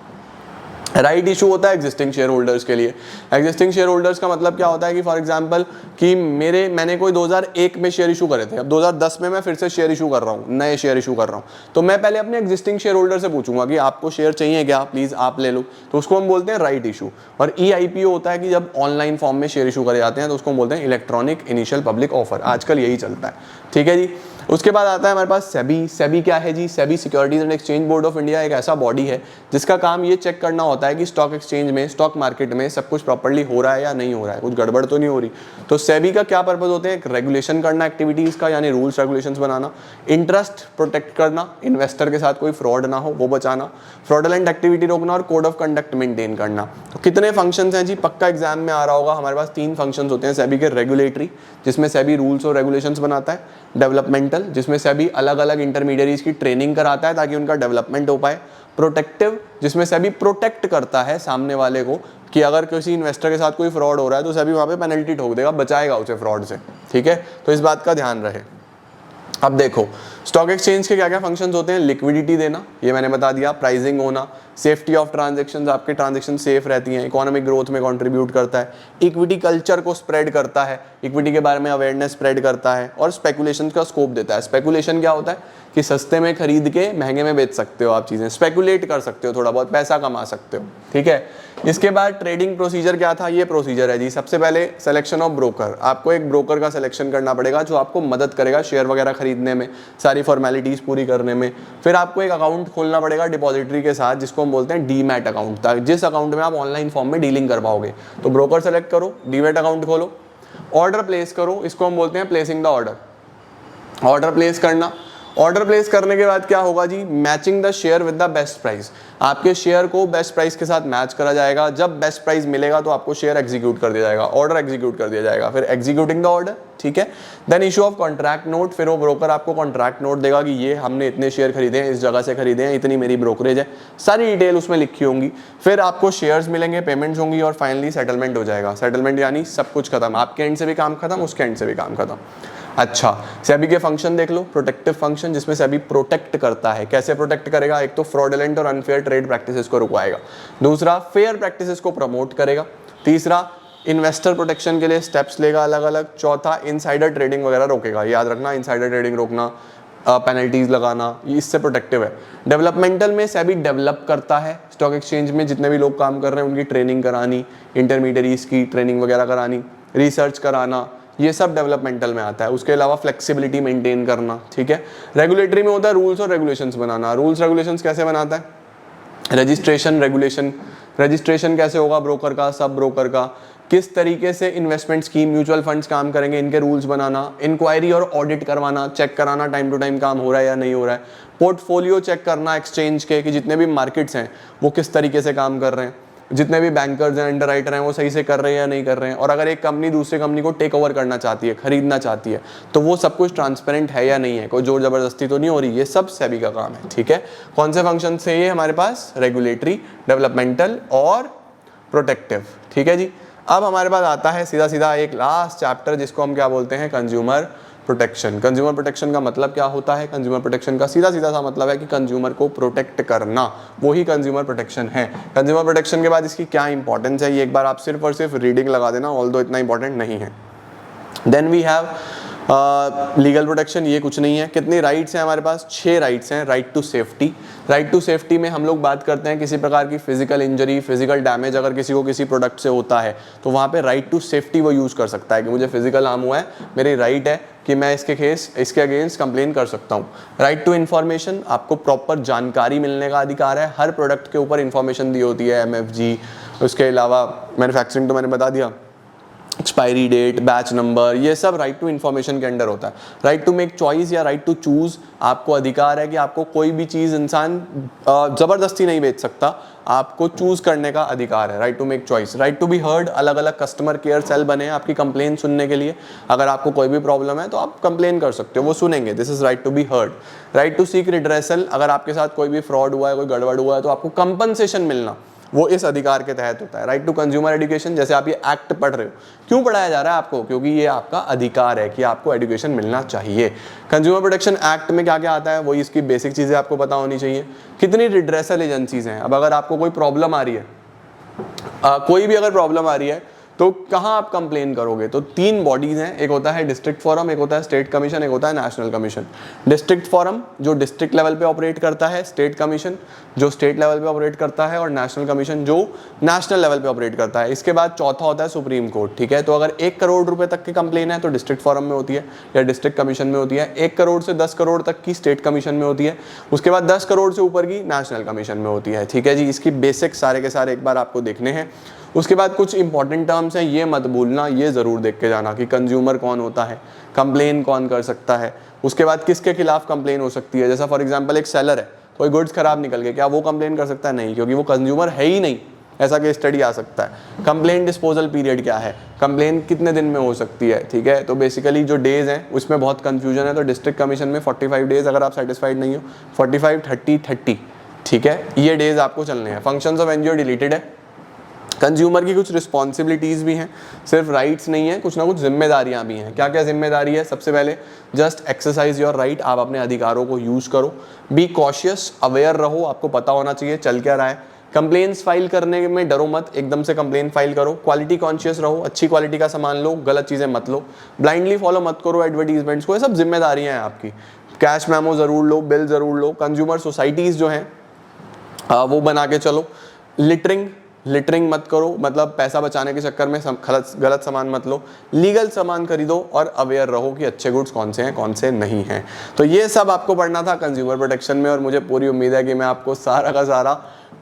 [SPEAKER 1] राइट इशू होता है एग्जिस्टिंग शेयर होल्डर्स के लिए। एग्जिस्टिंग शेयर होल्डर्स का मतलब क्या होता है कि फॉर एग्जांपल कि मैंने कोई 2001 में शेयर इशू करे थे, अब 2010 में मैं फिर से शेयर इशू कर रहा हूँ, नए शेयर इशू कर रहा हूँ, तो मैं पहले अपने एग्जिस्टिंग शेयर होल्डर से पूछूंगा कि आपको शेयर चाहिए क्या, प्लीज आप ले लो, तो उसको हम बोलते हैं राइट इशू। और EIPO होता है कि जब ऑनलाइन फॉर्म में शेयर इशू करे जाते हैं तो उसको हम बोलते हैं इलेक्ट्रॉनिक इनिशियल पब्लिक ऑफर। आजकल यही चलता है, ठीक है जी। उसके बाद आता है हमारे पास सेबी। सेबी क्या है जी? SEBI securities and exchange board of India एक ऐसा बॉडी है जिसका काम ये चेक करना होता है कि स्टॉक एक्सचेंज में, स्टॉक मार्केट में सब कुछ प्रॉपर्ली हो रहा है या नहीं हो रहा है, कुछ गड़बड़ तो नहीं हो रही। तो सेबी का क्या पर्पज होते हैं? रेगुलेशन करना एक्टिविटीज का, यानी रूल्स रेगुलेशंस बनाना, इंटरेस्ट प्रोटेक्ट करना, इन्वेस्टर के साथ कोई फ्रॉड ना हो वो बचाना, फ्रॉडलेंट एक्टिविटी रोकना और कोड ऑफ कंडक्ट मेंटेन करना। तो कितने फंक्शंस हैं जी? पक्का एग्जाम में आ रहा होगा। हमारे पास 3 फंक्शंस होते हैं सेबी के। रेगुलेटरी, जिसमें सेबी रूल्स और रेगुलेशंस बनाता है। डेवलपमेंटल, जिसमें सेबी अलग अलग इंटरमीडियरीज की ट्रेनिंग कराता है ताकि उनका डेवलपमेंट हो पाए। प्रोटेक्टिव, जिसमें सेबी प्रोटेक्ट करता है सामने वाले को कि अगर किसी इन्वेस्टर के साथ कोई फ्रॉड हो रहा है तो सेबी वहां पे पेनल्टी ठोक देगा, बचाएगा उसे फ्रॉड से। ठीक है, तो इस बात का ध्यान रहे। अब देखो स्टॉक एक्सचेंज के क्या क्या फंक्शंस होते हैं? लिक्विडिटी देना, ये मैंने बता दिया। प्राइसिंग होना, सेफ्टी ऑफ ट्रांजैक्शंस, आपके ट्रांजैक्शन सेफ रहती हैं, इकोनॉमिक ग्रोथ में कंट्रीब्यूट करता है, इक्विटी कल्चर को स्प्रेड करता है, इक्विटी के बारे में अवेयरनेस स्प्रेड करता है, और स्पेकुलेशन का स्कोप देता है। स्पेकुलेशन क्या होता है कि सस्ते में खरीद के महंगे में बेच सकते हो आप चीजें, स्पेकुलेट कर सकते हो, थोड़ा बहुत पैसा कमा सकते हो। ठीक है, इसके बाद ट्रेडिंग प्रोसीजर क्या था? ये प्रोसीजर है जी। सबसे पहले सिलेक्शन ऑफ ब्रोकर, आपको एक ब्रोकर का सिलेक्शन करना पड़ेगा जो आपको मदद करेगा शेयर वगैरह खरीदने में, सारी फॉर्मेलिटीज पूरी करने में। फिर आपको एक अकाउंट खोलना पड़ेगा डिपॉजिटरी के साथ, जिसको हम बोलते हैं डीमैट अकाउंट, जिस अकाउंट में आप ऑनलाइन फॉर्म में डीलिंग कर पाओगे। तो ब्रोकर सेलेक्ट करो, डीमैट अकाउंट खोलो, ऑर्डर प्लेस करो, इसको हम बोलते हैं placing the order. Order place करना, ऑर्डर प्लेस करने के बाद क्या होगा जी? Matching the share with the best price, आपके शेयर को बेस्ट प्राइस के साथ मैच करा जाएगा। जब बेस्ट प्राइस मिलेगा तो आपको शेयर एग्जीक्यूट कर दिया जाएगा, ऑर्डर एग्जीक्यूट कर दिया जाएगा। फिर एग्जीक्यूटिंग द ऑर्डर, ठीक है। Then issue of contract note, फिर वो ब्रोकर आपको कॉन्ट्रैक्ट नोट देगा कि ये हमने इतने शेयर खरीदे हैं, इस जगह से खरीदे हैं, इतनी मेरी ब्रोकरेज है, सारी डिटेल उसमें लिखी होंगी। फिर आपको शेयर्स मिलेंगे, पेमेंट्स होंगी और फाइनली सेटलमेंट हो जाएगा। सेटलमेंट यानी सब कुछ खत्म, आपके एंड से भी काम खत्म, उसके एंड से भी काम खत्म। अच्छा, सेबी के फंक्शन देख लो। प्रोटेक्टिव फंक्शन, जिसमें सेबी प्रोटेक्ट करता है। कैसे प्रोटेक्ट करेगा? एक तो फ्रॉडलेंट और अनफेयर ट्रेड प्रैक्टिसेस को रुकवाएगा, दूसरा फेयर प्रैक्टिसेस को प्रमोट करेगा, तीसरा इन्वेस्टर प्रोटेक्शन के लिए स्टेप्स लेगा अलग अलग, चौथा इनसाइडर ट्रेडिंग वगैरह रोकेगा। याद रखना, इनसाइडर ट्रेडिंग रोकना, पेनल्टीज लगाना, ये इससे प्रोटेक्टिव है। डेवलपमेंटल में सेबी डेवलप करता है स्टॉक एक्सचेंज में जितने भी लोग काम कर रहे हैं उनकी ट्रेनिंग करानी, इंटरमीडियरीज की ट्रेनिंग वगैरह करानी, रिसर्च कराना, ये सब डेवलपमेंटल में आता है। उसके अलावा फ्लेक्सिबिलिटी मेंटेन करना, ठीक है। रेगुलेटरी में होता है रूल्स और रेगुलेशंस बनाना। रूल्स रेगुलेशंस कैसे बनाता है? रजिस्ट्रेशन रेगुलेशन, रजिस्ट्रेशन कैसे होगा ब्रोकर का, सब ब्रोकर का, किस तरीके से इन्वेस्टमेंट स्कीम, म्यूचुअल फंड्स काम करेंगे, इनके रूल्स बनाना, इंक्वायरी और ऑडिट करवाना, चेक कराना टाइम टू टाइम काम हो रहा है या नहीं हो रहा है, पोर्टफोलियो चेक करना एक्सचेंज के कि जितने भी मार्केट्स हैं वो किस तरीके से काम कर रहे हैं, जितने भी बैंकर्स हैं, अंडरराइटर हैं, वो सही से कर रहे हैं या नहीं कर रहे हैं, और अगर एक कंपनी दूसरी कंपनी को टेक ओवर करना चाहती है, खरीदना चाहती है, तो वो सब कुछ ट्रांसपेरेंट है या नहीं है, कोई जोर जबरदस्ती तो नहीं हो रही। ये सब सेबी का काम है, ठीक है। कौन से फंक्शन से ये हमारे पास? रेगुलेटरी, डेवलपमेंटल और प्रोटेक्टिव, ठीक है जी। अब हमारे पास आता है सीधा सीधा एक लास्ट चैप्टर जिसको हम क्या बोलते हैं? Consumer protection. कंज्यूमर प्रोटेक्शन का मतलब क्या होता है? कंज्यूमर प्रोटेक्शन का सीधा सीधा सा मतलब है कि कंज्यूमर को प्रोटेक्ट करना, वो ही कंज्यूमर प्रोटेक्शन है। कंज्यूमर प्रोटेक्शन के बाद इसकी क्या इंपॉर्टेंस है ये एक बार आप सिर्फ और सिर्फ रीडिंग लगा देना, ऑल्दो इतना इंपॉर्टेंट नहीं है। Then we have legal protection, ये कुछ नहीं है। कितनी राइट्स हैं हमारे पास? 6 राइट्स हैं। Right to safety, right to safety में हम लोग बात करते हैं किसी प्रकार की फिजिकल इंजरी, फिजिकल डैमेज अगर किसी को किसी प्रोडक्ट से होता है तो वहाँ पे राइट टू सेफ्टी वो यूज़ कर सकता है कि मुझे फिजिकल हार्म हुआ है, मेरी राइट है कि मैं इसके अगेंस्ट कंप्लेन कर सकता हूँ। राइट टू इन्फॉर्मेशन, आपको प्रॉपर जानकारी मिलने का अधिकार है। हर प्रोडक्ट के ऊपर इन्फॉर्मेशन दी होती है, MFG, उसके अलावा मैन्युफैक्चरिंग तो मैंने बता दिया, एक्सपायरी डेट, बैच नंबर, ये सब राइट टू इन्फॉर्मेशन के अंडर होता है। राइट टू मेक चॉइस या राइट टू चूज, आपको अधिकार है कि आपको कोई भी चीज़ इंसान ज़बरदस्ती नहीं बेच सकता, आपको चूज करने का अधिकार है। Right to make choice, right to be heard, अलग अलग कस्टमर केयर सेल बने हैं आपकी कंप्लेन सुनने के लिए। अगर आपको कोई भी प्रॉब्लम है तो आप कंप्लेन कर सकते हो, वो सुनेंगे। This is right to be heard. Right to seek redressal, अगर आपके साथ कोई भी फ्रॉड हुआ है, कोई गड़बड़ हुआ है तो आपको कंपनसेशन मिलना, वो इस अधिकार के तहत होता है। राइट टू कंज्यूमर एजुकेशन, जैसे आप ये एक्ट पढ़ रहे हो, क्यों पढ़ाया जा रहा है आपको? क्योंकि ये आपका अधिकार है कि आपको एजुकेशन मिलना चाहिए। कंज्यूमर प्रोटेक्शन एक्ट में क्या क्या आता है, वही इसकी बेसिक चीज़ें आपको पता होनी चाहिए। कितनी रिड्रेसल एजेंसीज हैं? अब अगर आपको कोई प्रॉब्लम आ रही है, कोई भी अगर प्रॉब्लम आ रही है तो कहाँ आप कंप्लेन करोगे? तो 3 बॉडीज हैं, एक होता है डिस्ट्रिक्ट फोरम, एक होता है स्टेट कमीशन, एक होता है नेशनल कमीशन। डिस्ट्रिक्ट फोरम जो डिस्ट्रिक्ट लेवल पे ऑपरेट करता है, स्टेट कमीशन जो स्टेट लेवल पे ऑपरेट करता है, और नेशनल कमीशन जो नेशनल लेवल पे ऑपरेट करता है। इसके बाद चौथा होता है सुप्रीम कोर्ट, ठीक है। तो अगर 1 करोड़ रुपए तक की कंप्लेन है तो डिस्ट्रिक्ट फोरम में होती है या डिस्ट्रिक्ट कमीशन में होती है। 1 करोड़ से 10 करोड़ तक की स्टेट कमीशन में होती है। उसके बाद 10 करोड़ से ऊपर की नेशनल कमीशन में होती है, ठीक है जी। इसकी बेसिक सारे के सारे एक बार आपको देखने हैं। उसके बाद कुछ इंपॉर्टेंट टर्म्स हैं, ये मत भूलना, ये ज़रूर देख के जाना कि कंज्यूमर कौन होता है, कंप्लेन कौन कर सकता है, उसके बाद किसके खिलाफ कंप्लेन हो सकती है। जैसा फॉर एग्जांपल एक सेलर है, कोई गुड्स खराब निकल गए, क्या वो कंप्लेन कर सकता है? नहीं, क्योंकि वो कंज्यूमर है ही नहीं। ऐसा केस स्टडी आ सकता है। कंप्लेन डिस्पोजल पीरियड क्या है, कंप्लेन कितने दिन में हो सकती है, ठीक है। तो बेसिकली जो डेज हैं उसमें बहुत कंफ्यूजन है। तो डिस्ट्रिक्ट कमीशन में 45 डेज अगर आप सेटिस्फाइड नहीं हो, 45, 30, 30, ठीक है, ये डेज आपको चलने हैं। फंक्शंस ऑफ एनजीओ डिलीटेड है। कंज्यूमर की कुछ रिस्पॉन्सिबिलिटीज़ भी हैं, सिर्फ राइट्स नहीं है, कुछ ना कुछ जिम्मेदारियां भी हैं। क्या क्या जिम्मेदारी है? सबसे पहले जस्ट एक्सरसाइज योर राइट, आप अपने अधिकारों को यूज़ करो। बी कॉशियस, अवेयर रहो, आपको पता होना चाहिए चल क्या रहा है। कंप्लेन्स फाइल करने में डरो मत, एकदम से कंप्लेन फाइल करो। क्वालिटी कॉन्शियस रहो, अच्छी क्वालिटी का सामान लो, गलत चीज़ें मत लो। ब्लाइंडली फॉलो मत करो एडवर्टीजमेंट्स को, ये सब जिम्मेदारियाँ हैं आपकी। कैश मेमो ज़रूर लो, बिल ज़रूर लो। कंज्यूमर सोसाइटीज़ जो हैं वो बना के चलो। लिटरिंग मत करो, मतलब पैसा बचाने के चक्कर में गलत सामान मत लो। लीगल सामान खरीदो और अवेयर रहो कि अच्छे गुड्स कौन से हैं कौन से नहीं हैं। तो ये सब आपको पढ़ना था कंज्यूमर प्रोटेक्शन में, और मुझे पूरी उम्मीद है कि मैं आपको सारा का सारा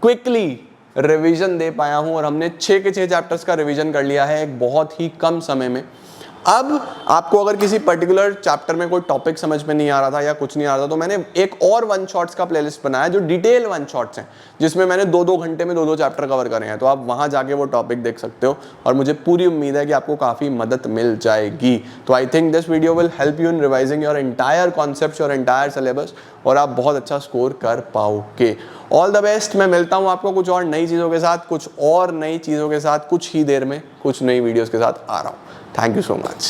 [SPEAKER 1] क्विकली रिवीजन दे पाया हूं। और हमने 6 के 6 चैप्टर्स का रिवीजन कर लिया है एक बहुत ही कम समय में। अब आपको अगर किसी पर्टिकुलर चैप्टर में कोई टॉपिक समझ में नहीं आ रहा था या कुछ नहीं आ रहा था, तो मैंने एक और 1 शॉट्स का प्लेलिस्ट बनाया जो डिटेल 1 शॉट्स हैं, जिसमें मैंने 2-2 घंटे में 2-2 चैप्टर कवर करे हैं। तो आप वहां जाके वो टॉपिक देख सकते हो, और मुझे पूरी उम्मीद है कि आपको काफ़ी मदद मिल जाएगी। तो I think this video will help you in revising your entire concept, your entire syllabus, और आप बहुत अच्छा स्कोर कर पाओगे। All the best. मैं मिलता हूँ आपको कुछ और नई चीज़ों के साथ, कुछ और नई चीज़ों के साथ कुछ ही देर में, कुछ नई वीडियोज़ के साथ आ रहा हूँ। Thank you so much.